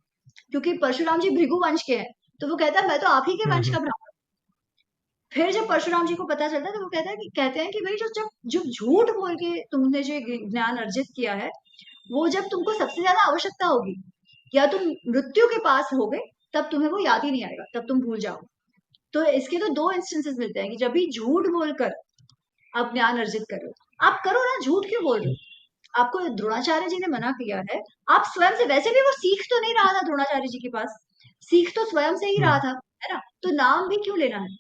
क्योंकि परशुराम जी भृगु वंश के हैं, तो वो कहता है मैं तो आप ही के वंश का ब्राह्मण। फिर जब परशुराम जी को पता चलता है तो वो कहते हैं कि भाई जब झूठ बोल के तुमने जो ज्ञान अर्जित किया है, वो जब तुमको सबसे ज्यादा आवश्यकता होगी या तुम मृत्यु के पास हो गए, तब तुम्हें वो याद ही नहीं आएगा, तब तुम भूल जाओ। तो इसके तो दो इंस्टेंसेस मिलते हैं कि जब भी झूठ बोलकर आप ज्ञान अर्जित कर रहे हो, आप करो ना, झूठ क्यों बोल रहे हो? आपको द्रोणाचार्य जी ने मना किया है, आप स्वयं से, वैसे भी वो सीख तो नहीं रहा था द्रोणाचार्य जी के पास, सीख तो स्वयं से ही रहा था, है ना? तो नाम भी क्यों लेना है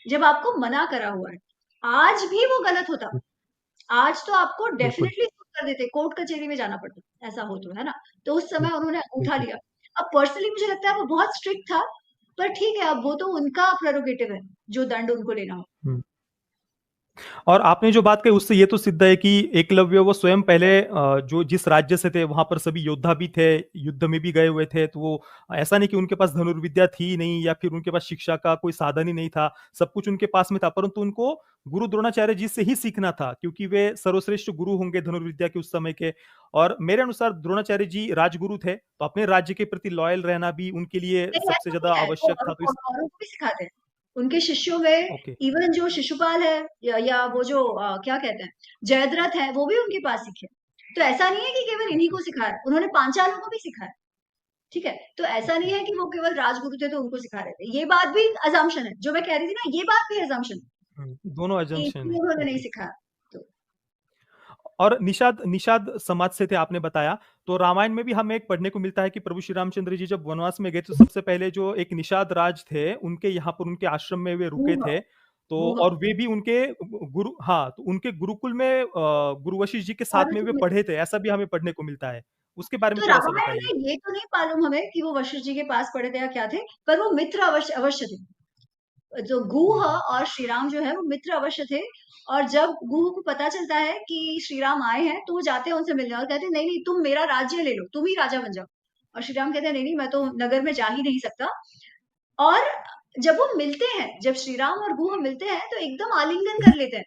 जब आपको मना करा हुआ है? आज भी वो गलत होता, आज तो आपको डेफिनेटली कर देते, कोर्ट कचहरी में जाना पड़ता, ऐसा हो तो, है ना? तो उस समय उन्होंने उठा लिया। अब पर्सनली मुझे लगता है वो बहुत स्ट्रिक्ट था, पर ठीक है, अब वो तो उनका प्रेरोगेटिव है जो दंड उनको लेना हो। और आपने जो बात कही उससे ये तो सिद्ध है कि एकलव्य वो स्वयं पहले जो जिस राज्य से थे वहां पर सभी योद्धा भी थे, युद्ध में भी गए हुए थे, तो वो ऐसा नहीं कि उनके पास धनुर्विद्या थी नहीं या फिर उनके पास शिक्षा का कोई साधन ही नहीं था, सब कुछ उनके पास में था, परंतु उनको गुरु द्रोणाचार्य जी से ही सीखना था क्योंकि वे सर्वश्रेष्ठ गुरु होंगे धनुर्विद्या के उस समय के। और मेरे अनुसार द्रोणाचार्य जी राजगुरु थे, तो अपने राज्य के प्रति लॉयल रहना भी उनके लिए नहीं, सबसे ऐसा ज्यादा नहीं है, वो आवश्यक था। तो इस औरों को भी सिखाते हैं, उनके शिष्यों में। ओके। इवन जो शिशुपाल है या वो जो क्या कहते हैं, जयद्रथ है, वो भी उनके पास सीखे। तो ऐसा नहीं है कि केवल इन्हीं को सिखाया, उन्होंने पांचालों को भी सिखाया, ठीक है? तो ऐसा नहीं है कि वो केवल राजगुरु थे तो उनको सिखा रहे थे, ये बात भी अजम्पशन है, जो मैं कह रही थी ना, ये बात भी अजम्पशन दोनों कि अजम्पशन है। इसलिए उन्होंने नहीं ओके। सिखाया। तो और निषाद निषाद समाज से थे आपने बताया, तो रामायण में भी हमें एक पढ़ने को मिलता है कि प्रभु श्री रामचंद्र जी जब वनवास में गए तो सबसे पहले जो एक निषाद राज थे उनके यहाँ पर उनके आश्रम में वे रुके गुह थे, तो गुह और वे भी उनके गुरु, हाँ, तो उनके गुरुकुल में गुरु वशिष्ठ जी के साथ में वे पढ़े थे, ऐसा भी हमें पढ़ने को मिलता है। उसके बारे में तो थोड़ा सा रामायण बताइए। में ये तो नहीं मालूम हमें कि वो वशिष्ठ जी के पास पढ़े थे या क्या थे, पर वो मित्र अवश्य अवश्य थे। जो गुह और श्री राम जो है वो मित्र अवश्य थे, और जब गुह को पता चलता है कि श्री राम आए हैं तो वो जाते हैं उनसे मिलने और कहते हैं नहीं नहीं, तुम मेरा राज्य ले लो, तुम ही राजा बन जाओ। और श्री राम कहते हैं नहीं नहीं, मैं तो नगर में जा ही नहीं सकता। और जब वो मिलते हैं, जब श्री राम और गुह मिलते हैं तो एकदम आलिंगन कर लेते हैं,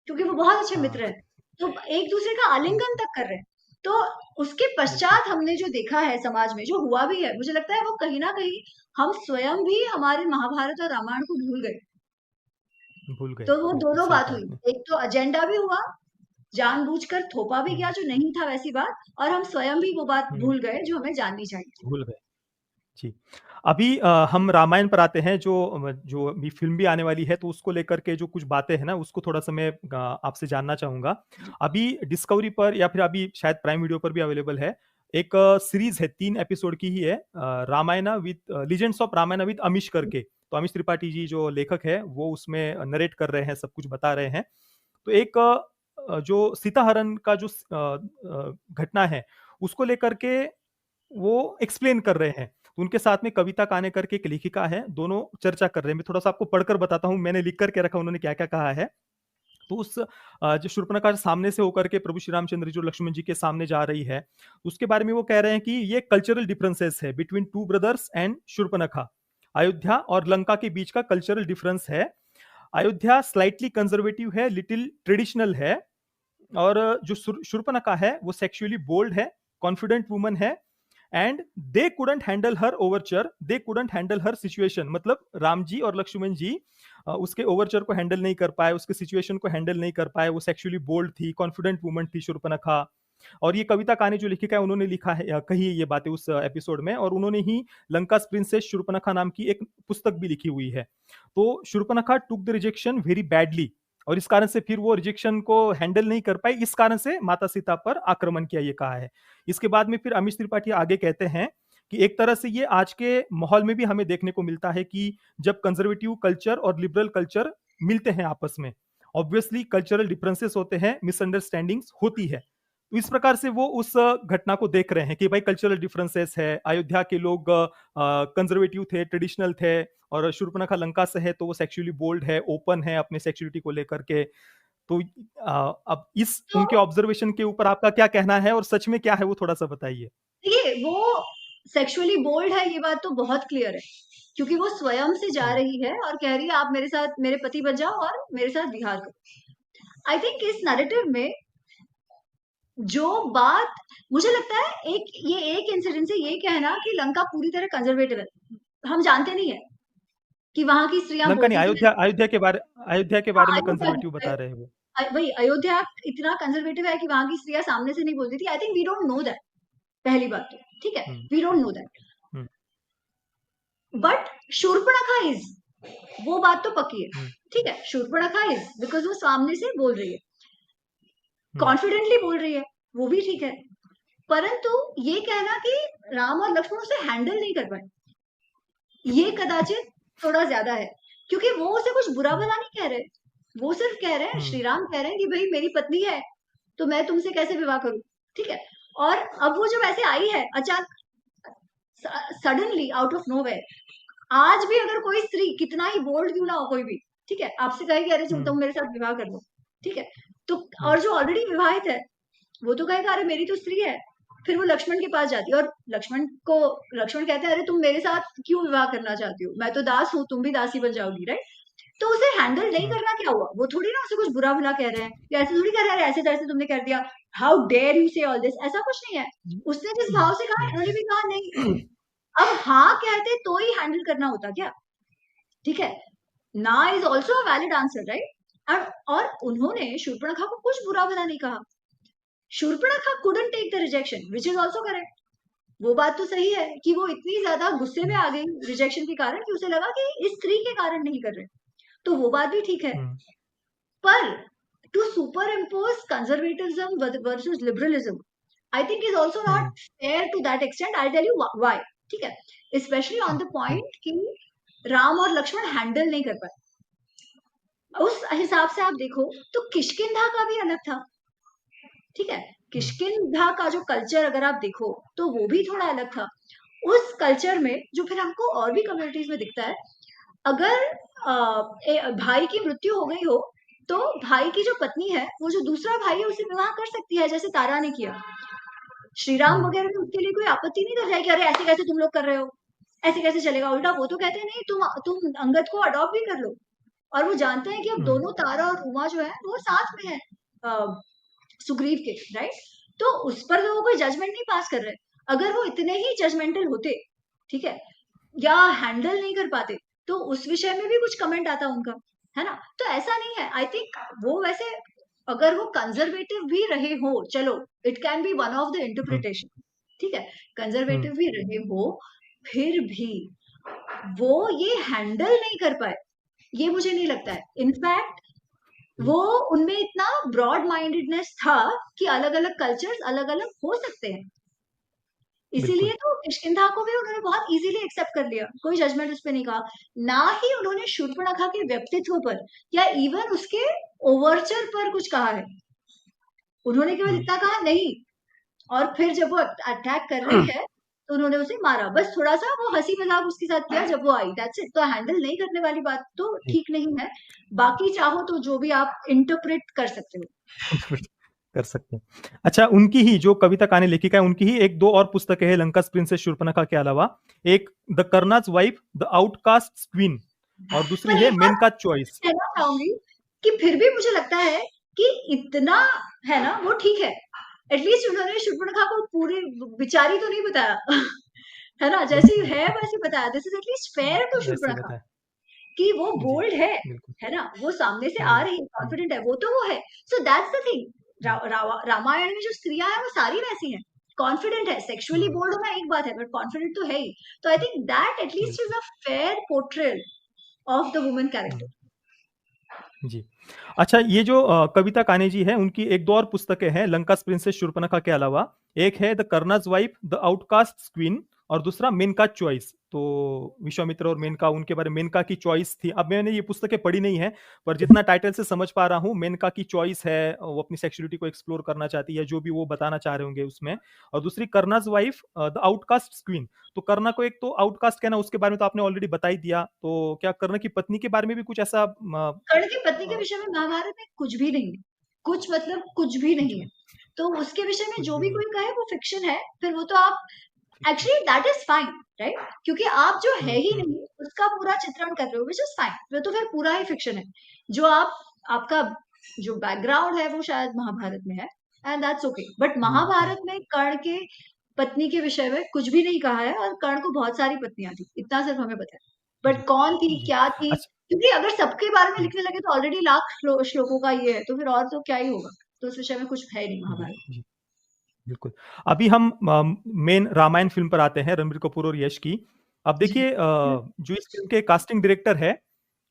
क्योंकि वो बहुत अच्छे मित्र हैं, तो एक दूसरे का आलिंगन तक कर रहे हैं। तो उसके पश्चात हमने जो देखा है समाज में, जो हुआ भी है, मुझे लगता है वो कहीं ना कहीं हम स्वयं भी हमारे महाभारत और रामायण को भूल गए। भूल गए, तो वो बिल्कुल दोनों सही बात कहा हुई, आपने। एक तो एजेंडा भी हुआ, जानबूझकर थोपा भी गया जो नहीं था वैसी बात, और हम स्वयं भी वो बात भूल गए जो हमें जाननी चाहिए। भूल गए जी। अभी हम रामायण पर आते हैं, जो अभी फ़िल्म भी आने वाली है, तो उसको लेकर के जो कुछ बातें हैं ना, उसको थोड़ा-सा मैं आपसे जानना चाहूँगा। अभी डिस्कवरी पर या फिर अभी शायद प्राइम वीडियो पर भी अवेलेबल है, एक सीरीज़ है, 3 एपिसोड की ही है, Ramayana with legends of Ramayana with Amish करके। तो अमीश त्रिपाठी जी जो लेखक हैं, वो उसमें नरेट कर रहे हैं, सब कुछ बता रहे हैं। तो एक जो सीताहरण का जो घटना है, उसको लेकर के वो एक्सप्लेन कर रहे हैं। तो उनके साथ में कविता काने करके एक लेखिका है, दोनों चर्चा कर रहे हैं। मैं थोड़ा-सा आपको पढ़कर बताता हूँ, मैंने लिख कर के रखा उन्होंने क्या-क्या कहा है। तो उस जो शूर्पणखा सामने से होकर के प्रभु श्री रामचंद्र जो लक्ष्मण जी के सामने जा रही है, उसके बारे में वो कह रहे हैं कि ये कल्चरल डिफरेंसेस है between 2 brothers and Shurpanakha. Ayodhya और लंका के बीच का कल्चरल डिफरेंस है। अयोध्या स्लाइटली कंजर्वेटिव है, लिटिल ट्रेडिशनल है, और जो शूर्पणखा है वो सेक्सुअली बोल्ड है, कॉन्फिडेंट वुमन है, and they couldn't handle her Overture, they couldn't handle her situation. मतलब राम जी और लक्ष्मण जी उसके ओवरचर को हैंडल नहीं कर पाए, उसके सिचुएशन को हैंडल नहीं कर पाए। वो सेक्सुअली बोल्ड थी, कॉन्फिडेंट वुमन थी शूर्पणखा। और ये कविता कहानी जो लेखिका है उन्होंने लिखा है, कही है ये बातें उस एपिसोड में, और उन्होंने ही लंका's प्रिंसेस शूर्पणखा नाम की एक पुस्तक भी लिखी हुई है। तो Shurpanakha took the rejection very badly, और इस कारण से फिर वो रिजेक्शन को हैंडल नहीं कर पाई, इस कारण से माता सीता पर आक्रमण किया, ये कहा है। इसके बाद में फिर अमीश त्रिपाठी आगे कहते हैं कि एक तरह से ये आज के माहौल में भी हमें देखने को मिलता है कि जब कंजर्वेटिव कल्चर और लिबरल कल्चर मिलते हैं आपस में, ऑब्वियसली कल्चरल डिफरेंसेस होते हैं, मिसअंडरस्टैंडिंग्स होती है। तो इस प्रकार से वो उस घटना को देख रहे हैं कि भाई कल्चरल डिफरेंसेस है, अयोध्या के लोग कंजर्वेटिव थे, ट्रेडिशनल थे, और शूर्पणखा लंका से है तो वो सेक्सुअली बोल्ड है, ओपन है अपने सेक्सुअलिटी को लेकर के। तो अब इस तो उनके ऑब्जर्वेशन के ऊपर आपका क्या कहना है, और सच में क्या है वो थोड़ा सा बताइए। देखिए, वो सेक्सुअली बोल्ड है, ये बात तो बहुत क्लियर है, क्योंकि वो स्वयं से जा रही है और कह रही है आप मेरे साथ, मेरे पति बन जाओ और मेरे साथ विहार करो। आई थिंक इस नैरेटिव में जो बात मुझे लगता है, एक इंसिडेंट से ये कहना कि लंका पूरी तरह कंजर्वेटिव है, हम जानते नहीं है कि वहां की स्त्रियां लंका नहीं, बोलती थी। अयोध्या के बारे में अयोध्या कंजर्वेटिव बता रहे हैं वो। वही अयोध्या इतना कंजर्वेटिव है कि वहां की स्त्रियां सामने से नहीं बोलती थी। I think we don't know that, पहली बात तो ठीक है, we don't know that, but Shurpanakha is, वो बात तो पक्की है, ठीक है, शूर्पणखा इज, बिकॉज वो सामने से बोल रही है, कॉन्फिडेंटली बोल रही है, वो भी ठीक है। परंतु ये कहना कि राम और लक्ष्मण उसे हैंडल नहीं कर पाए, ये कदाचित थोड़ा ज्यादा है, क्योंकि वो उसे कुछ बुरा भला नहीं कह रहे, वो सिर्फ कह रहे हैं, श्री राम कह रहे हैं कि भाई मेरी पत्नी है तो मैं तुमसे कैसे विवाह करूं, ठीक है। और अब वो जब ऐसे आई है अचानक, सडनली आउट ऑफ नोवेयर, आज भी अगर कोई स्त्री कितना ही बोल्ड क्यों ना हो, कोई भी, ठीक है, आपसे कहे कि अरे तुम मेरे साथ विवाह कर लो, ठीक है, तो और जो ऑलरेडी विवाहित है वो तो कहेगा अरे मेरी तो स्त्री है। फिर वो लक्ष्मण के पास जाती है और लक्ष्मण कहते हैं अरे तुम मेरे साथ क्यों विवाह करना चाहती हो, मैं तो दास हूँ, तुम भी दासी बन जाओगी, राइट। तो उसे हैंडल नहीं करना क्या हुआ, वो थोड़ी ना उसे कुछ बुरा भला कह रहे हैं, या ऐसे थोड़ी कह रहे हैं ऐसे जैसे तुमने कर दिया, हाउ डेयर यू से ऑल दिस, ऐसा कुछ नहीं है। उसने जिस भाव से कहा इन्होंने भी कहा नहीं, अब हाँ कहते तो ही हैंडल करना होता क्या, ठीक है, ना is also a valid answer, right. और उन्होंने शूर्पणखा को कुछ बुरा भला नहीं कहा, Shurpanakha couldn't take the rejection, which is also correct। वो बात तो सही है कि वो इतनी ज्यादा गुस्से में आ गई रिजेक्शन के कारण कि उसे लगा कि इस स्त्री के कारण नहीं कर रहे, तो वो बात भी ठीक है। पर to superimpose conservatism versus liberalism, I think is also not fair to that extent. I tell you why, ठीक है, स्पेशली ऑन द पॉइंट कि राम और लक्ष्मण हैंडल नहीं कर पाए। उस हिसाब से आप देखो तो किष्किंधा का भी अलग था, ठीक है, किष्किंधा का जो कल्चर अगर आप देखो तो वो भी थोड़ा अलग था। उस कल्चर में जो फिर हमको और भी कम्युनिटीज में दिखता है, अगर भाई की मृत्यु हो गई हो तो भाई की जो पत्नी है वो जो दूसरा भाई है उसे विवाह कर सकती है, जैसे तारा ने किया। श्री राम वगैरह में उसके लिए कोई आपत्ति नहीं कर जाएगी, अरे ऐसे कैसे तुम लोग कर रहे हो, ऐसे कैसे चलेगा। उल्टा वो तो कहते हैं नहीं, तुम अंगद को अडॉप्ट भी कर लो। और वो जानते हैं कि अब दोनों तारा और उमा जो है वो साथ में है सुग्रीव के, राइट। तो उस पर तो वो कोई जजमेंट नहीं पास कर रहे। अगर वो इतने ही जजमेंटल होते, ठीक है, या हैंडल नहीं कर पाते, तो उस विषय में भी कुछ कमेंट आता उनका, है ना। तो ऐसा नहीं है, आई थिंक वो वैसे अगर वो कंजर्वेटिव भी रहे हो, चलो it can be one of the interpretation, ठीक है, कंजर्वेटिव भी रहे हो, फिर भी वो ये हैंडल नहीं कर पाए, ये मुझे नहीं लगता है। इनफैक्ट वो उनमें इतना ब्रॉड माइंडेडनेस था कि अलग अलग कल्चर्स अलग अलग हो सकते हैं, इसीलिए तो किष्किंधा को भी उन्होंने बहुत इजीली एक्सेप्ट कर लिया, कोई जजमेंट उस पर नहीं कहा। ना ही उन्होंने शूर्पणखा के व्यक्तित्व पर या इवन उसके ओवरचर पर कुछ कहा है, उन्होंने केवल इतना कहा नहीं। और फिर जब वो अटैक कर रही है तो उन्होंने उसे मारा, बस थोड़ा सा वो हंसी मजाक उसके साथ किया जब वो आई, दैट्स इट। तो हैंडल नहीं करने वाली बात तो ठीक नहीं है, बाकी चाहो तो जो भी आप इंटरप्रेट कर सकते हो। कर सकते हैं। अच्छा, उनकी ही जो कविता कहानी लेखिका है, उनकी ही एक दो और पुस्तकें हैं लंकास प्रिंसेस शूर्पणखा के अलावा। एक the Karna's wife, the outcast queen, और दूसरी पर है एक बात मेनका चॉइस। कहना चाहूंगी कि फिर भी मुझे लगता है कि इतना है ना, वो ठीक है। एटलीस्ट उन्होंने शूर्पणखा को पूरी बिचारी तो नहीं बताया है ना, जैसी है वैसे बताया। This is at least fair to वैसे ही शूर्पणखा बताया। कि वो जी, बोल्ड बिल्कुल। है ना, वो सामने से आ रही है, कॉन्फिडेंट है, वो तो वो है। So that's the thing. Ramayana में जो स्त्रियां हैं वो सारी वैसी हैं, कॉन्फिडेंट है। सेक्सुअली बोल्ड होना एक बात है, बट कॉन्फिडेंट तो है ही। तो I think that at least is बिल्कुल। A fair portrayal of the woman character. जी। अच्छा, ये जो कविता कानेजी है, उनकी एक दो और पुस्तकें हैं लंकास प्रिंसेस शूर्पणखा के अलावा। एक है the Karna's wife, the outcast queen, और दूसरा मेनका चॉइस। तो विश्वामित्र और मेनका, उनके बारे में मेनका की चॉइस थी। अब मैंने ये पुस्तकें पढ़ी नहीं है, पर जितना टाइटल से समझ पा रहा हूँ, मेनका की चॉइस है, वो अपनी सेक्सुअलिटी को एक्सप्लोर करना चाहती है, जो भी वो बताना चाह रहे होंगे उसमें। और दूसरी कर्नाज वाइफ, द आउटकास्ट क्वीन। तो कर्ना को एक तो आउटकास्ट कहना, उसके बारे में तो आपने ऑलरेडी बता ही दिया। तो क्या कर्ण की पत्नी के बारे में भी कुछ ऐसा कर्ण की पत्नी के विषय में महाभारत में कुछ भी नहीं है, कुछ मतलब कुछ भी नहीं है। तो उसके विषय में कुछ जो भी भी नहीं? कोई कहे वो फिक्शन है, फिर वो तो आप actually that is fine, right? क्योंकि आप जो है ही नहीं उसका पूरा चित्रण कर रहे हो, विच इज फाइन। वो तो फिर पूरा ही फिक्शन है। जो आपका जो बैकग्राउंड है वो शायद महाभारत में है, and that's okay. But Mahabharata में कर्ण के पत्नी के विषय में कुछ भी नहीं कहा है, और कर्ण को बहुत सारी पत्नियां थी, इतना सिर्फ हमें पता है। जी, बट कौन थी, जी। क्या थी, अच्छा। क्योंकि अगर सबके बारे में हुँ, लिखने लगे तो ऑलरेडी लाख श्लोकों का ये है, तो फिर और तो क्या ही होगा। तो उस विषय में कुछ है नहीं जी, महाभारत। जी, बिल्कुल। अभी हम मेन रामायण फ़िल्म पर आते हैं, रणबीर कपूर और यश की। अब जी। देखिए, जो इस फ़िल्म के कास्टिंग डायरेक्टर हैं,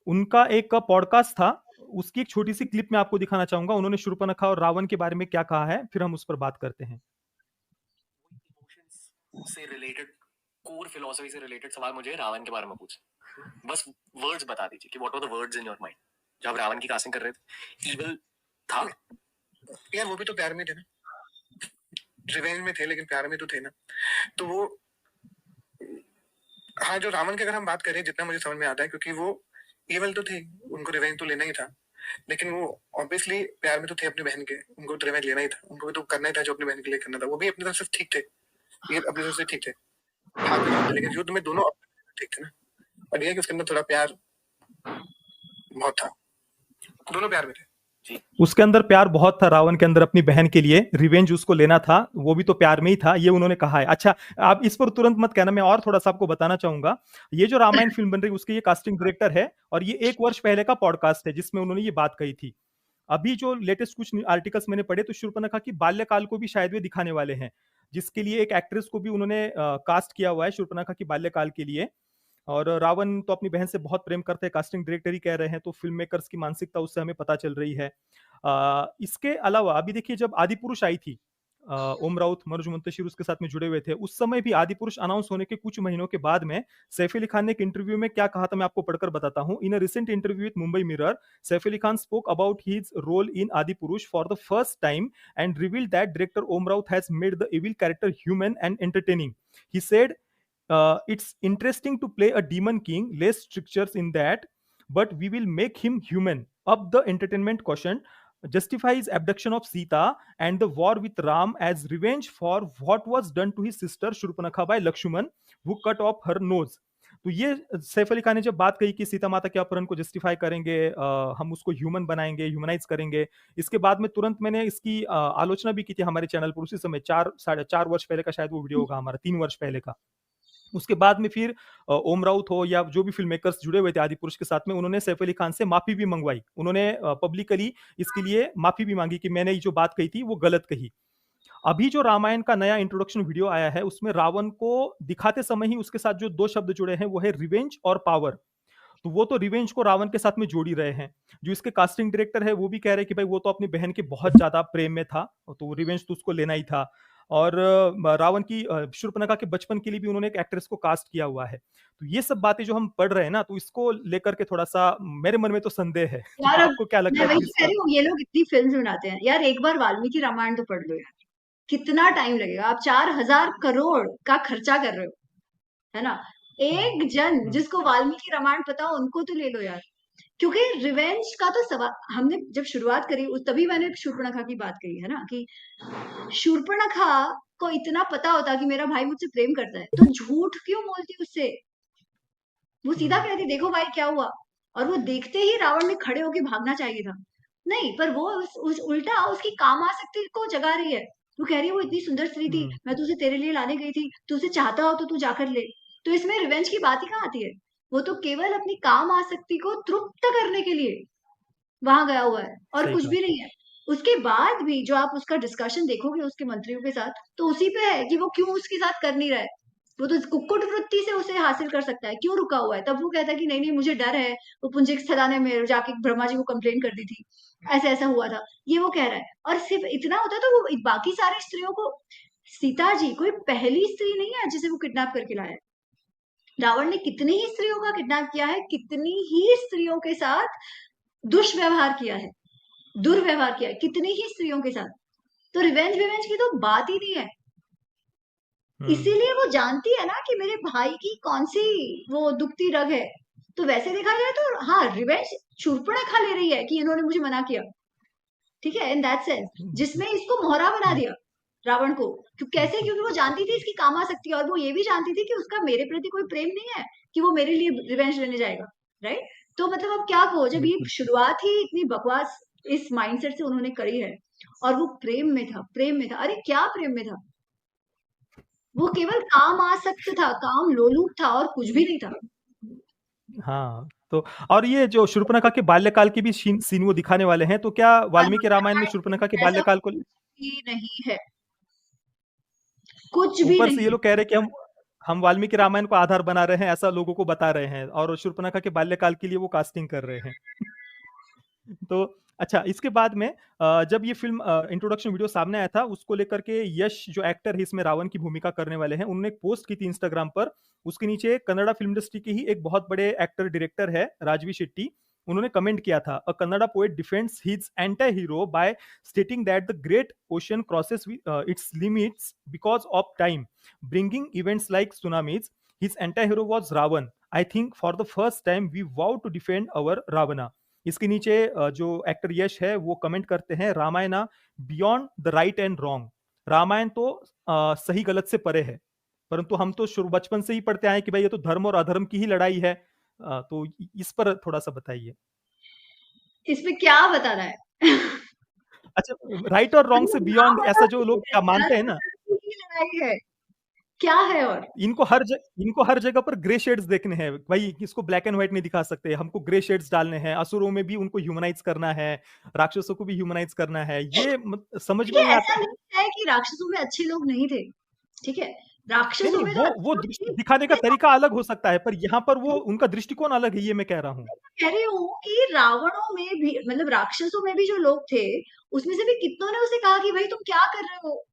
उनका एक पॉडकास्ट था, उसकी एक छोटी-सी क्लिप मैं आपको दिखाना चाहूँगा। उन्होंने शूर्पणखा और रावण के बारे में क्या कहा है, फिर हम उस पर बात करते हैं। इमोशंस से रिलेटेड, कोर फिलॉसफी से रिलेटेड सवाल मुझे रावण के बारे में पूछे। बस वर्ड्स बता दीजिए कि what were the words in your mind जब आप रावण की कास्टिंग कर रहे थे। इविल था यार, वो भी तो प्यार में थे ना, रिवेंज में थे, लेकिन प्यार में तो थे ना। तो वो, हाँ, जो रावण की अगर हम बात करें, जितना मुझे समझ में आता है, क्योंकि वो इवल तो थे, उनको रिवेंज तो लेना ही था, लेकिन वो ऑब्वियसली प्यार में तो थे अपनी बहन के, उनको तो रिवेंज लेना ही था, उनको भी तो करना ही था जो अपनी बहन के लिए करना था। वो भी अपनी तरफ से ठीक थे, ये अपनी तरफ से ठीक थे, भाग भी रहे थे, लेकिन युद्ध में दोनों अपने ठीक थे ना। और ये है कि उसके अंदर थोड़ा प्यार बहुत था, दोनों प्यार में थे। उसके अंदर प्यार बहुत था, रावण के अंदर अपनी बहन के लिए रिवेंज उसको लेना था, वो भी तो प्यार में ही था, ये उन्होंने कहा है। अच्छा, आप इस पर तुरंत मत कहना, मैं और थोड़ा सा आपको बताना चाहूंगा। ये जो रामायण फिल्म बन रही है, उसके ये कास्टिंग डायरेक्टर है, और ये 1 वर्ष पहले का पॉडकास्ट है जिसमें उन्होंने ये बात कही थी। अभी जो लेटेस्ट कुछ आर्टिकल्स मैंने पढ़े, तो शूर्पणखा की बाल्यकाल को भी शायद वे दिखाने वाले हैं, जिसके लिए एक एक्ट्रेस को भी उन्होंने कास्ट किया हुआ है शूर्पणखा की बाल्यकाल के लिए। और रावण तो अपनी बहन से बहुत प्रेम करते हैं, कास्टिंग डायरेक्टर ही कह रहे हैं, तो फिल्म मेकर्स की मानसिकता उससे हमें पता चल रही है। इसके अलावा अभी देखिए, जब आदिपुरुष आई थी, ओम राउत, मनोज मुंतशिर उसके साथ में जुड़े हुए थे, उस समय भी आदिपुरुष अनाउंस होने के कुछ महीनों के बाद में सैफ अली खान ने एक इंटरव्यू में क्या कहा था, मैं आपको पढ़कर बताता हूं। In a recent interview with Mumbai Mirror, Saif Ali Khan spoke about his role in Adipurush for the first time and revealed that director Om Raut has made the evil character human and entertaining. He said, it's interesting to play a demon king, less strictures in that, but we will make him human. Up the entertainment quotient, justifies abduction of Sita and the war with Ram as revenge for what was done to his sister Shurpanakha by Lakshman, who cut off her nose. तो ये सैफ अली खान ने जब बात कही कि सीता माता के अपहरण को जस्टिफाई करेंगे, हम उसको ह्यूमन बनाएंगे, ह्यूमनाइज करेंगे, इसके बाद में तुरंत मैंने इसकी आलोचना भी की थी हमारे चैनल पर, उसी समय 4 वर्ष पहले का शायद वो वीडियो होगा हमारा, 3 वर्ष पहले का। उसके बाद में फिर ओम राउत हो या जो भी फिल्म मेकर्स जुड़े हुए थे आदिपुरुष के साथ में, उन्होंने सैफ अली खान से माफी भी मंगवाई, उन्होंने पब्लिकली इसके लिए माफी भी मांगी कि मैंने ये जो बात कही थी वो गलत कही। अभी जो रामायण का नया इंट्रोडक्शन वीडियो आया है, उसमें रावण को दिखाते समय ही उसके साथ जो 2 शब्द जुड़े हैं वो है रिवेंज और पावर। तो वो तो रिवेंज को रावण के साथ में जोड़ ही रहे हैं। जो इसके कास्टिंग डायरेक्टर है वो भी कह रहे हैं कि भाई वो तो अपनी बहन के बहुत ज्यादा प्रेम में था, तो रिवेंज तो उसको लेना ही था। और रावण की शूर्पणखा के बचपन के लिए भी उन्होंने एक एक्ट्रेस को कास्ट किया हुआ है। तो ये सब बातें जो हम पढ़ रहे हैं ना, तो इसको लेकर के थोड़ा सा मेरे मन में तो संदेह है। यार, आपको क्या लगता मैं है वही इस कह पर? रही हूँ, ये लोग इतनी फिल्म बनाते हैं यार, एक बार वाल्मीकि रामायण तो पढ़ लो यार, कितना टाइम लगेगा। आप 4,000 करोड़ का खर्चा कर रहे हो, है ना? एक जन जिसको वाल्मीकि रामायण पता हो उनको तो ले लो यार। क्योंकि रिवेंज का तो सवाल हमने जब शुरुआत करी तभी मैंने शूर्पणखा की बात कही है ना, कि शूर्पणखा को इतना पता होता कि मेरा भाई मुझसे प्रेम करता है, तो झूठ क्यों बोलती उससे? वो सीधा कहती देखो भाई क्या हुआ, और वो देखते ही रावण ने खड़े होके भागना चाहिए था। नहीं, पर वो उल्टा उसकी कामासक्ति को जगा रही है। वो कह रही है वो इतनी सुंदर स्त्री थी, मैं तो उसे तेरे लिए लाने गई थी, तू उसे चाहता हो तो तू जाकर ले। तो इसमें रिवेंज की बात ही कहाँ आती है? वो तो केवल अपनी काम आसक्ति को तृप्त करने के लिए वहां गया हुआ है, और सही कुछ कहा। भी नहीं है। उसके बाद भी जो आप उसका डिस्कशन देखोगे उसके मंत्रियों के साथ, तो उसी पे है कि वो क्यों उसके साथ कर नहीं रहा है। वो तो कुक्कुट वृत्ति से उसे हासिल कर सकता है, क्यों रुका हुआ है? तब वो कहता है कि नहीं नहीं मुझे डर है, वो पुंजिक सदाने में जाके ब्रह्मा जी को कंप्लेन कर दी थी, ऐसा ऐसा हुआ था, ये वो कह रहा है। और सिर्फ इतना होता है तो वो बाकी सारी स्त्रियों को, सीता जी कोई पहली स्त्री नहीं है जिसे वो किडनैप करके लाया है। रावण ने कितनी ही स्त्रियों का किडनैप किया है, कितनी ही स्त्रियों के साथ दुष्व्यवहार किया है, दुर्व्यवहार किया है कितनी ही स्त्रियों के साथ। तो रिवेंज विवेंज की तो बात ही नहीं है। इसीलिए वो जानती है ना कि मेरे भाई की कौन सी वो दुखती रग है। तो वैसे देखा जाए तो हाँ, रिवेंज शूर्पणखा ले रही है कि इन्होंने मुझे मना किया, ठीक है, इन दैट सेंस, जिसमें इसको मोहरा बना दिया रावण को। कैसे? क्योंकि वो जानती थी इसकी कामासक्ति, और वो ये भी जानती थी कि उसका मेरे प्रति कोई प्रेम नहीं है कि वो मेरे लिए रिवेंज लेने जाएगा, राइट? तो मतलब अब क्या कहो, जब ये बिल्कुल। शुरुआत ही इतनी बकवास इस माइंडसेट से उन्होंने करी है, और वो प्रेम में था, प्रेम में था, अरे क्या प्रेम में था? वो केवल काम आसक्त था, काम लोलुप था, और कुछ भी नहीं था। हाँ, तो और ये जो शूर्पणखा के बाल्यकाल की भी सीन वो दिखाने वाले हैं, तो क्या वाल्मीकि रामायण में शूर्पणखा के ऐसा बाल्यकाल को ही नहीं है, कुछ भी ऊपर से ये नहीं। लोग कह रहे हैं कि हम वाल्मीकि रामायण को आधार बना रहे हैं, ऐसा लोगों को बता रहे हैं, और शूर्पणखा के बाल्यकाल के लिए वो कास्टिंग कर रहे हैं। तो अच्छा, इसके बाद में जब ये फिल्म इंट्रोडक्शन वीडियो सामने आया था, उसको लेकर के यश जो एक्टर है इसमें रावण की भूमिका करने वाले हैं, उन्होंने एक पोस्ट की थी इंस्टाग्राम पर। उसके नीचे कन्नड़ा फिल्म इंडस्ट्री के ही एक बहुत बड़े एक्टर डायरेक्टर है राजवी शेट्टी, उन्होंने कमेंट किया था, a Kannada poet defends his anti hero by stating that the great ocean crosses its limits because of time bringing events like tsunamis. His anti-hero was Ravan. I think for the first time we vow to defend our Ravana. इसके नीचे जो एक्टर यश है वो कमेंट करते हैं, Ramayana beyond the right and wrong. Ramayana तो सही गलत से परे है, परंतु हम तो शुरू बचपन से ही पढ़ते आए कि भाई ये तो धर्म और अधर्म की ही लड़ाई है. तो इस पर थोड़ा सा बताइए. इसमें क्या बताना है? अच्छा, राइट और रॉन्ग से बियॉन्ड ऐसा जो लोग क्या मानते हैं ना, लड़ाई है, क्या है? और इनको हर जगह पर ग्रे शेड्स देखने हैं भाई, इसको ब्लैक एंड व्हाइट नहीं दिखा सकते, हमको ग्रे शेड्स डालने हैं, असुरों में भी उनको ह्यूमनाइज करना है, राक्षसों को भी ह्यूमनाइज करना है, ये समझ में नहीं ऐसा आता. नहीं है कि राक्षसों में अच्छे लोग नहीं थे, ठीक है, नहीं राक्षसों नहीं, में तो वो दृष्टि दिखाने का तरीका अलग हो सकता है, पर यहाँ पर वो उनका दृष्टिकोण अलग है, ये मैं कह रहा हूँ. कह रही हूँ कि रावणों में भी, मतलब राक्षसों में भी जो लोग थे, उसमें से भी कितनों ने उसे कहा कि भाई तुम क्या कर रहे हो,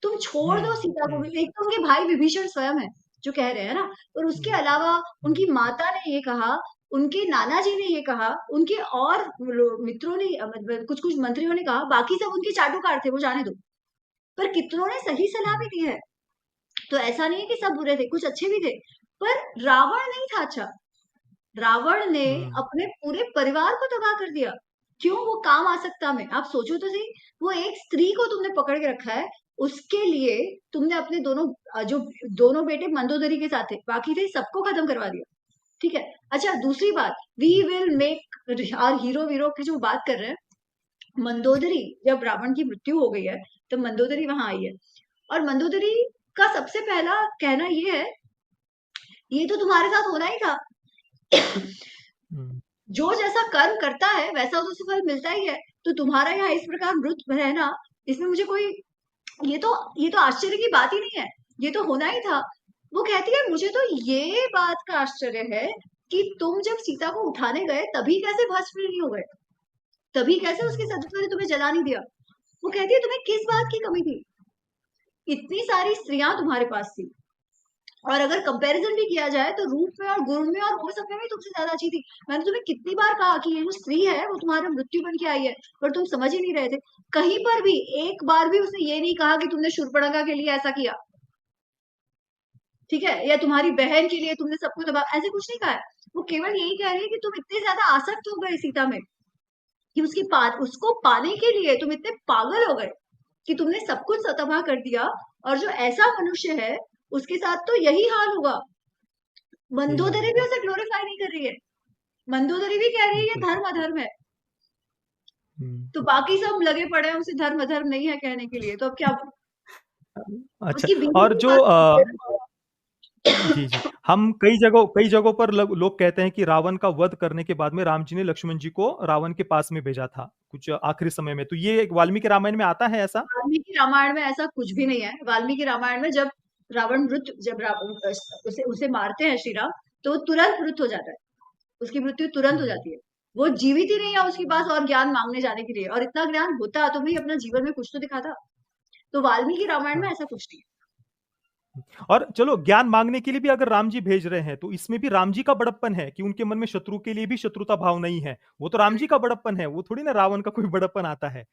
तुम छोड़ दो सीता को। एक तो उनके भाई विभीषण स्वयं है जो कह रहे हैं ना, और उसके अलावा उनकी माता ने ये कहा, उनके नाना जी ने ये कहा, उनके और मित्रों ने, मतलब कुछ कुछ मंत्रियों ने कहा, बाकी सब उनके चाटुकार थे, वो जाने दो, पर कितनों ने सही सलाह भी दी है। तो ऐसा नहीं है कि सब बुरे थे, कुछ अच्छे भी थे, पर रावण नहीं था अच्छा। रावण ने अपने पूरे परिवार को तबाह कर दिया। क्यों? वो काम आसक्ता में। आप सोचो तो सही, वो एक स्त्री को तुमने पकड़ के रखा है, उसके लिए तुमने अपने जो दोनों बेटे मंदोदरी के साथ थे, बाकी थे सबको खत्म करवा दिया, ठीक है। अच्छा, दूसरी बात, we will make our hero वीरो की जो बात कर रहे हैं, मंदोदरी, जब रावण की मृत्यु हो गई है तो मंदोदरी वहां आई है, और मंदोदरी का सबसे पहला कहना ये है, ये तो तुम्हारे साथ होना ही था। जो जैसा कर्म करता है वैसा उसे फल मिलता ही है, तो तुम्हारा यहाँ इस प्रकार मृत रहना, इसमें मुझे कोई, ये तो आश्चर्य की बात ही नहीं है, ये तो होना ही था। वो कहती है मुझे तो ये बात का आश्चर्य है कि तुम जब सीता को उठाने गए तभी कैसे भस्म नहीं हो गए, तभी कैसे उसके सदस्य ने तुम्हें जला नहीं दिया। वो कहती है तुम्हें किस बात की कमी थी, इतनी सारी स्त्रियां तुम्हारे पास थी, और अगर कंपैरिजन भी किया जाए तो रूप में और गुण में और वो सब में भी तुमसे ज्यादा अच्छी थी। मैंने तुम्हें कितनी बार कहा कि ये जो स्त्री है वो तुम्हारा मृत्यु बन के आई है, पर तुम समझ ही नहीं रहे थे। कहीं पर भी एक बार भी उसने ये नहीं कहा कि तुमने शूर्पणखा के लिए ऐसा किया, ठीक है, या तुम्हारी बहन के लिए तुमने सब कुछ तबाह, ऐसे कुछ नहीं कहा है। वो केवल यही कह रही है कि तुम इतने ज्यादा आसक्त हो गए सीता में कि उसको पाने के लिए तुम इतने पागल हो गए कि तुमने सब कुछ तबाह कर दिया, और जो ऐसा मनुष्य है उसके साथ तो यही हाल होगा। मंदोदरी भी उसे ग्लोरीफाई नहीं कर रही है, मंदोदरी भी कह रही है धर्म अधर्म है, तो बाकी सब लगे पड़े हैं उसे धर्म अधर्म नहीं है कहने के लिए, तो अब क्या? अच्छा, उसकी बीवी और की जो बात जी, जी। हम कई जगहों पर लोग कहते हैं कि रावण का वध करने के बाद में राम जी ने लक्ष्मण जी को रावण के पास में भेजा था, कुछ आखिरी समय में। तो ये एक वाल्मीकि रामायण में आता है ऐसा? वाल्मीकि रामायण में ऐसा कुछ भी नहीं है। वाल्मीकि रामायण में जब उसे उसे मारते हैं श्री राम, तो वो तुरंत मृत हो जाता है, उसकी मृत्यु तुरंत हो जाती है। वो जीवित ही नहीं है उसके पास और ज्ञान मांगने जाने के लिए, और इतना ज्ञान होता तो भाई अपना जीवन में कुछ तो दिखाता। तो वाल्मीकि रामायण में हाँ। ऐसा कुछ नहीं है। और चलो ज्ञान मांगने के लिए भी अगर राम जी भेज रहे हैं, तो इसमें भी राम जी का बड़प्पन है कि उनके मन में शत्रु के लिए भी शत्रुता भाव नहीं है। वो तो राम जी का बड़प्पन है, वो थोड़ी ना रावण का कोई बड़प्पन आता है।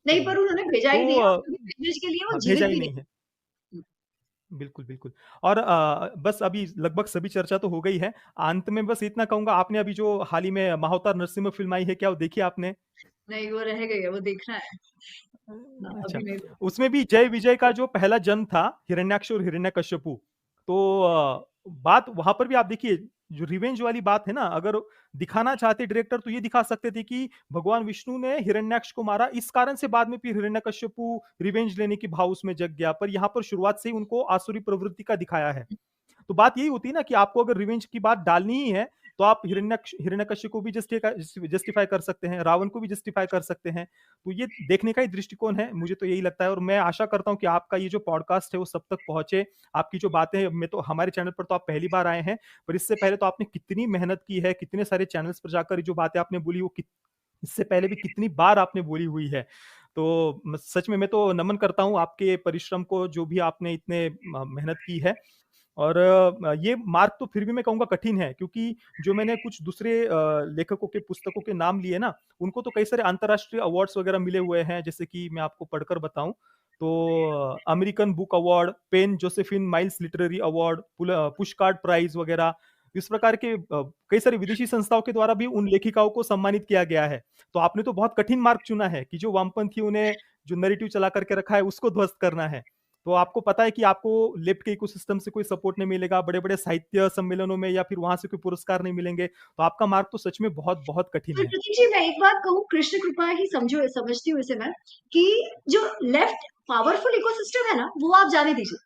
नहीं, पर उन्होंने भेजा ही नहीं तो है, और क्योंकि भेजने के लिए वो भेजा जीवित ही भी नहीं नहीं है। बिल्कुल, बिल्कुल। और बस अभी लगभग सभी चर्चा तो हो गई है। अंत में बस इतना कहूँगा, आपने अभी जो हाल ही में महाअवतार नरसिम्हा फ़िल्म आई है, क्या वो देखी आपने? नहीं, वो रह गई है, वो देखना है। अच्छा, अभी नहीं। उसमें भी जय विजय का जो पहला जन्म था, हिरण्याक्ष और हिरण्यकश्यपु, तो बात वहाँ पर भी आप देखिए, जो रिवेंज वाली बात है ना, अगर दिखाना चाहते डायरेक्टर तो ये दिखा सकते थे कि भगवान विष्णु ने हिरण्याक्ष को मारा, इस कारण से बाद में फिर हिरण्यकश्यपु रिवेंज लेने की भाव उसमें जग गया। पर यहाँ पर शुरुआत से ही उनको आसुरी प्रवृत्ति का दिखाया है। तो बात यही होती है ना कि आपको अगर रिवेंज की बात डालनी ही है, तो आप हिरण्यकश्यप को भी जस्टिफाई कर सकते हैं, रावण को भी जस्टिफाई कर सकते हैं। तो ये देखने का ही दृष्टिकोण है, मुझे तो यही लगता है। और मैं आशा करता हूँ कि आपका ये जो पॉडकास्ट है वो सब तक पहुंचे। आपकी जो बातें हैं, मैं तो हमारे चैनल पर तो आप पहली बार आए हैं, पर इससे पहले तो आपने कितनी मेहनत की है, कितने सारे चैनल्स पर जाकर जो बातें आपने बोली वो इससे पहले भी कितनी बार आपने बोली हुई है। तो सच में मैं तो नमन करता हूँ आपके परिश्रम को, जो भी आपने इतने मेहनत की है। और ये मार्ग तो फिर भी मैं कहूँगा कठिन है, क्योंकि जो मैंने कुछ दूसरे लेखकों के पुस्तकों के नाम लिए ना, उनको तो कई सारे अंतर्राष्ट्रीय अवार्ड्स वगैरह मिले हुए हैं। जैसे कि मैं आपको पढ़कर बताऊं, तो American Book Award, PEN Josephine Miles Literary Award, Pushcart Prize वगैरह, इस प्रकार के कई सारी विदेशी संस्थाओं के द्वारा भी उन लेखिकाओं को सम्मानित किया गया है। तो आपने तो बहुत कठिन मार्ग चुना है कि जो वामपंथियों ने जो नैरेटिव चला करके रखा है उसको ध्वस्त करना है। तो आपको पता है कि आपको लेफ्ट के इकोसिस्टम से कोई सपोर्ट नहीं मिलेगा, बड़े-बड़े साहित्य सम्मेलनों में या फिर वहां से कोई पुरस्कार नहीं मिलेंगे। तो आपका मार्ग तो सच में बहुत बहुत कठिन पर है। प्रतीक जी, मैं एक बात कहूँ, कृष्ण कृपा ही समझती हूँ इसे मैं, कि जो लेफ्ट पावरफुल इकोसिस्टम है ना, वो आप जाने दीजिए,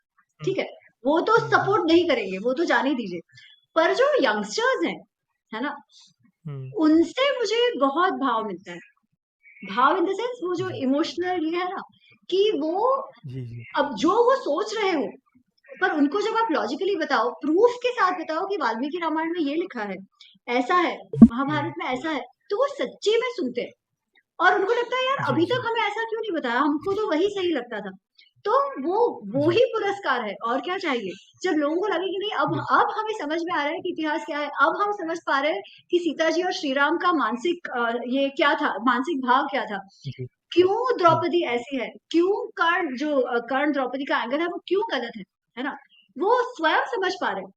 ठीक है, वो तो सपोर्ट नहीं करेंगे, वो तो जाने दीजिए। पर जो यंगस्टर्स हैं, है ना, उनसे मुझे बहुत भाव मिलता है। भाव इन द सेंस, वो जो इमोशनल ये है ना, कि वो अब जो वो सोच रहे हो, पर उनको जब आप लॉजिकली बताओ, प्रूफ के साथ बताओ कि वाल्मीकि रामायण में ये लिखा है, ऐसा है, महाभारत में ऐसा है, तो वो सच्ची में सुनते हैं। और उनको लगता है यार अभी तक हमें ऐसा क्यों नहीं बताया, हमको तो वही सही लगता था। तो वो ही पुरस्कार है, और क्या चाहिए? जब लोगों को लगे कि नहीं, अब हमें समझ में आ रहा है कि इतिहास क्या है, अब हम समझ पा रहे हैं कि सीता जी और श्री राम का मानसिक ये क्या था, मानसिक भाव क्या था, क्यों द्रौपदी ऐसी है, क्यों कर्ण द्रौपदी का एंगल है वो क्यों गलत है ना, वो स्वयं समझ पा रहे हैं।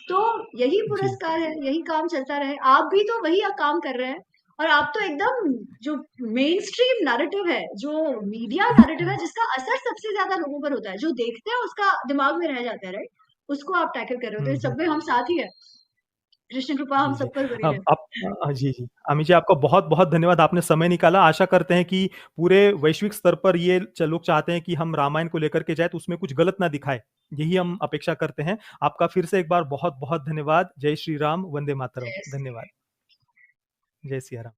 तो यही पुरस्कार है, यही काम चलता रहे। आप भी तो वही काम कर रहे हैं, और आप तो एकदम जो मेन स्ट्रीम नैरेटिव है, जो मीडिया नैरेटिव है, जिसका असर सबसे ज्यादा लोगों पर होता है, जो देखते हैं उसका दिमाग में रह जाता है, राइट, उसको आप टैकल कर रहे हो। तो इस सब में हम साथ ही है, कृष्ण कृपा हम सब पर बनी रहे। आप जी, जी। अमी जी, आपका बहुत-बहुत धन्यवाद, आपने समय निकाला। आशा करते हैं कि पूरे वैश्विक स्तर पर ये लोग चाहते हैं कि हम रामायण को लेकर के जाएँ, तो उसमें कुछ गलत ना दिखाएँ। यही हम अपेक्षा करते हैं। आपका फिर से एक बार बहुत-बहुत धन्यवाद। जय श्री राम, वंदे मातरम। धन्यवाद। जय सिया राम।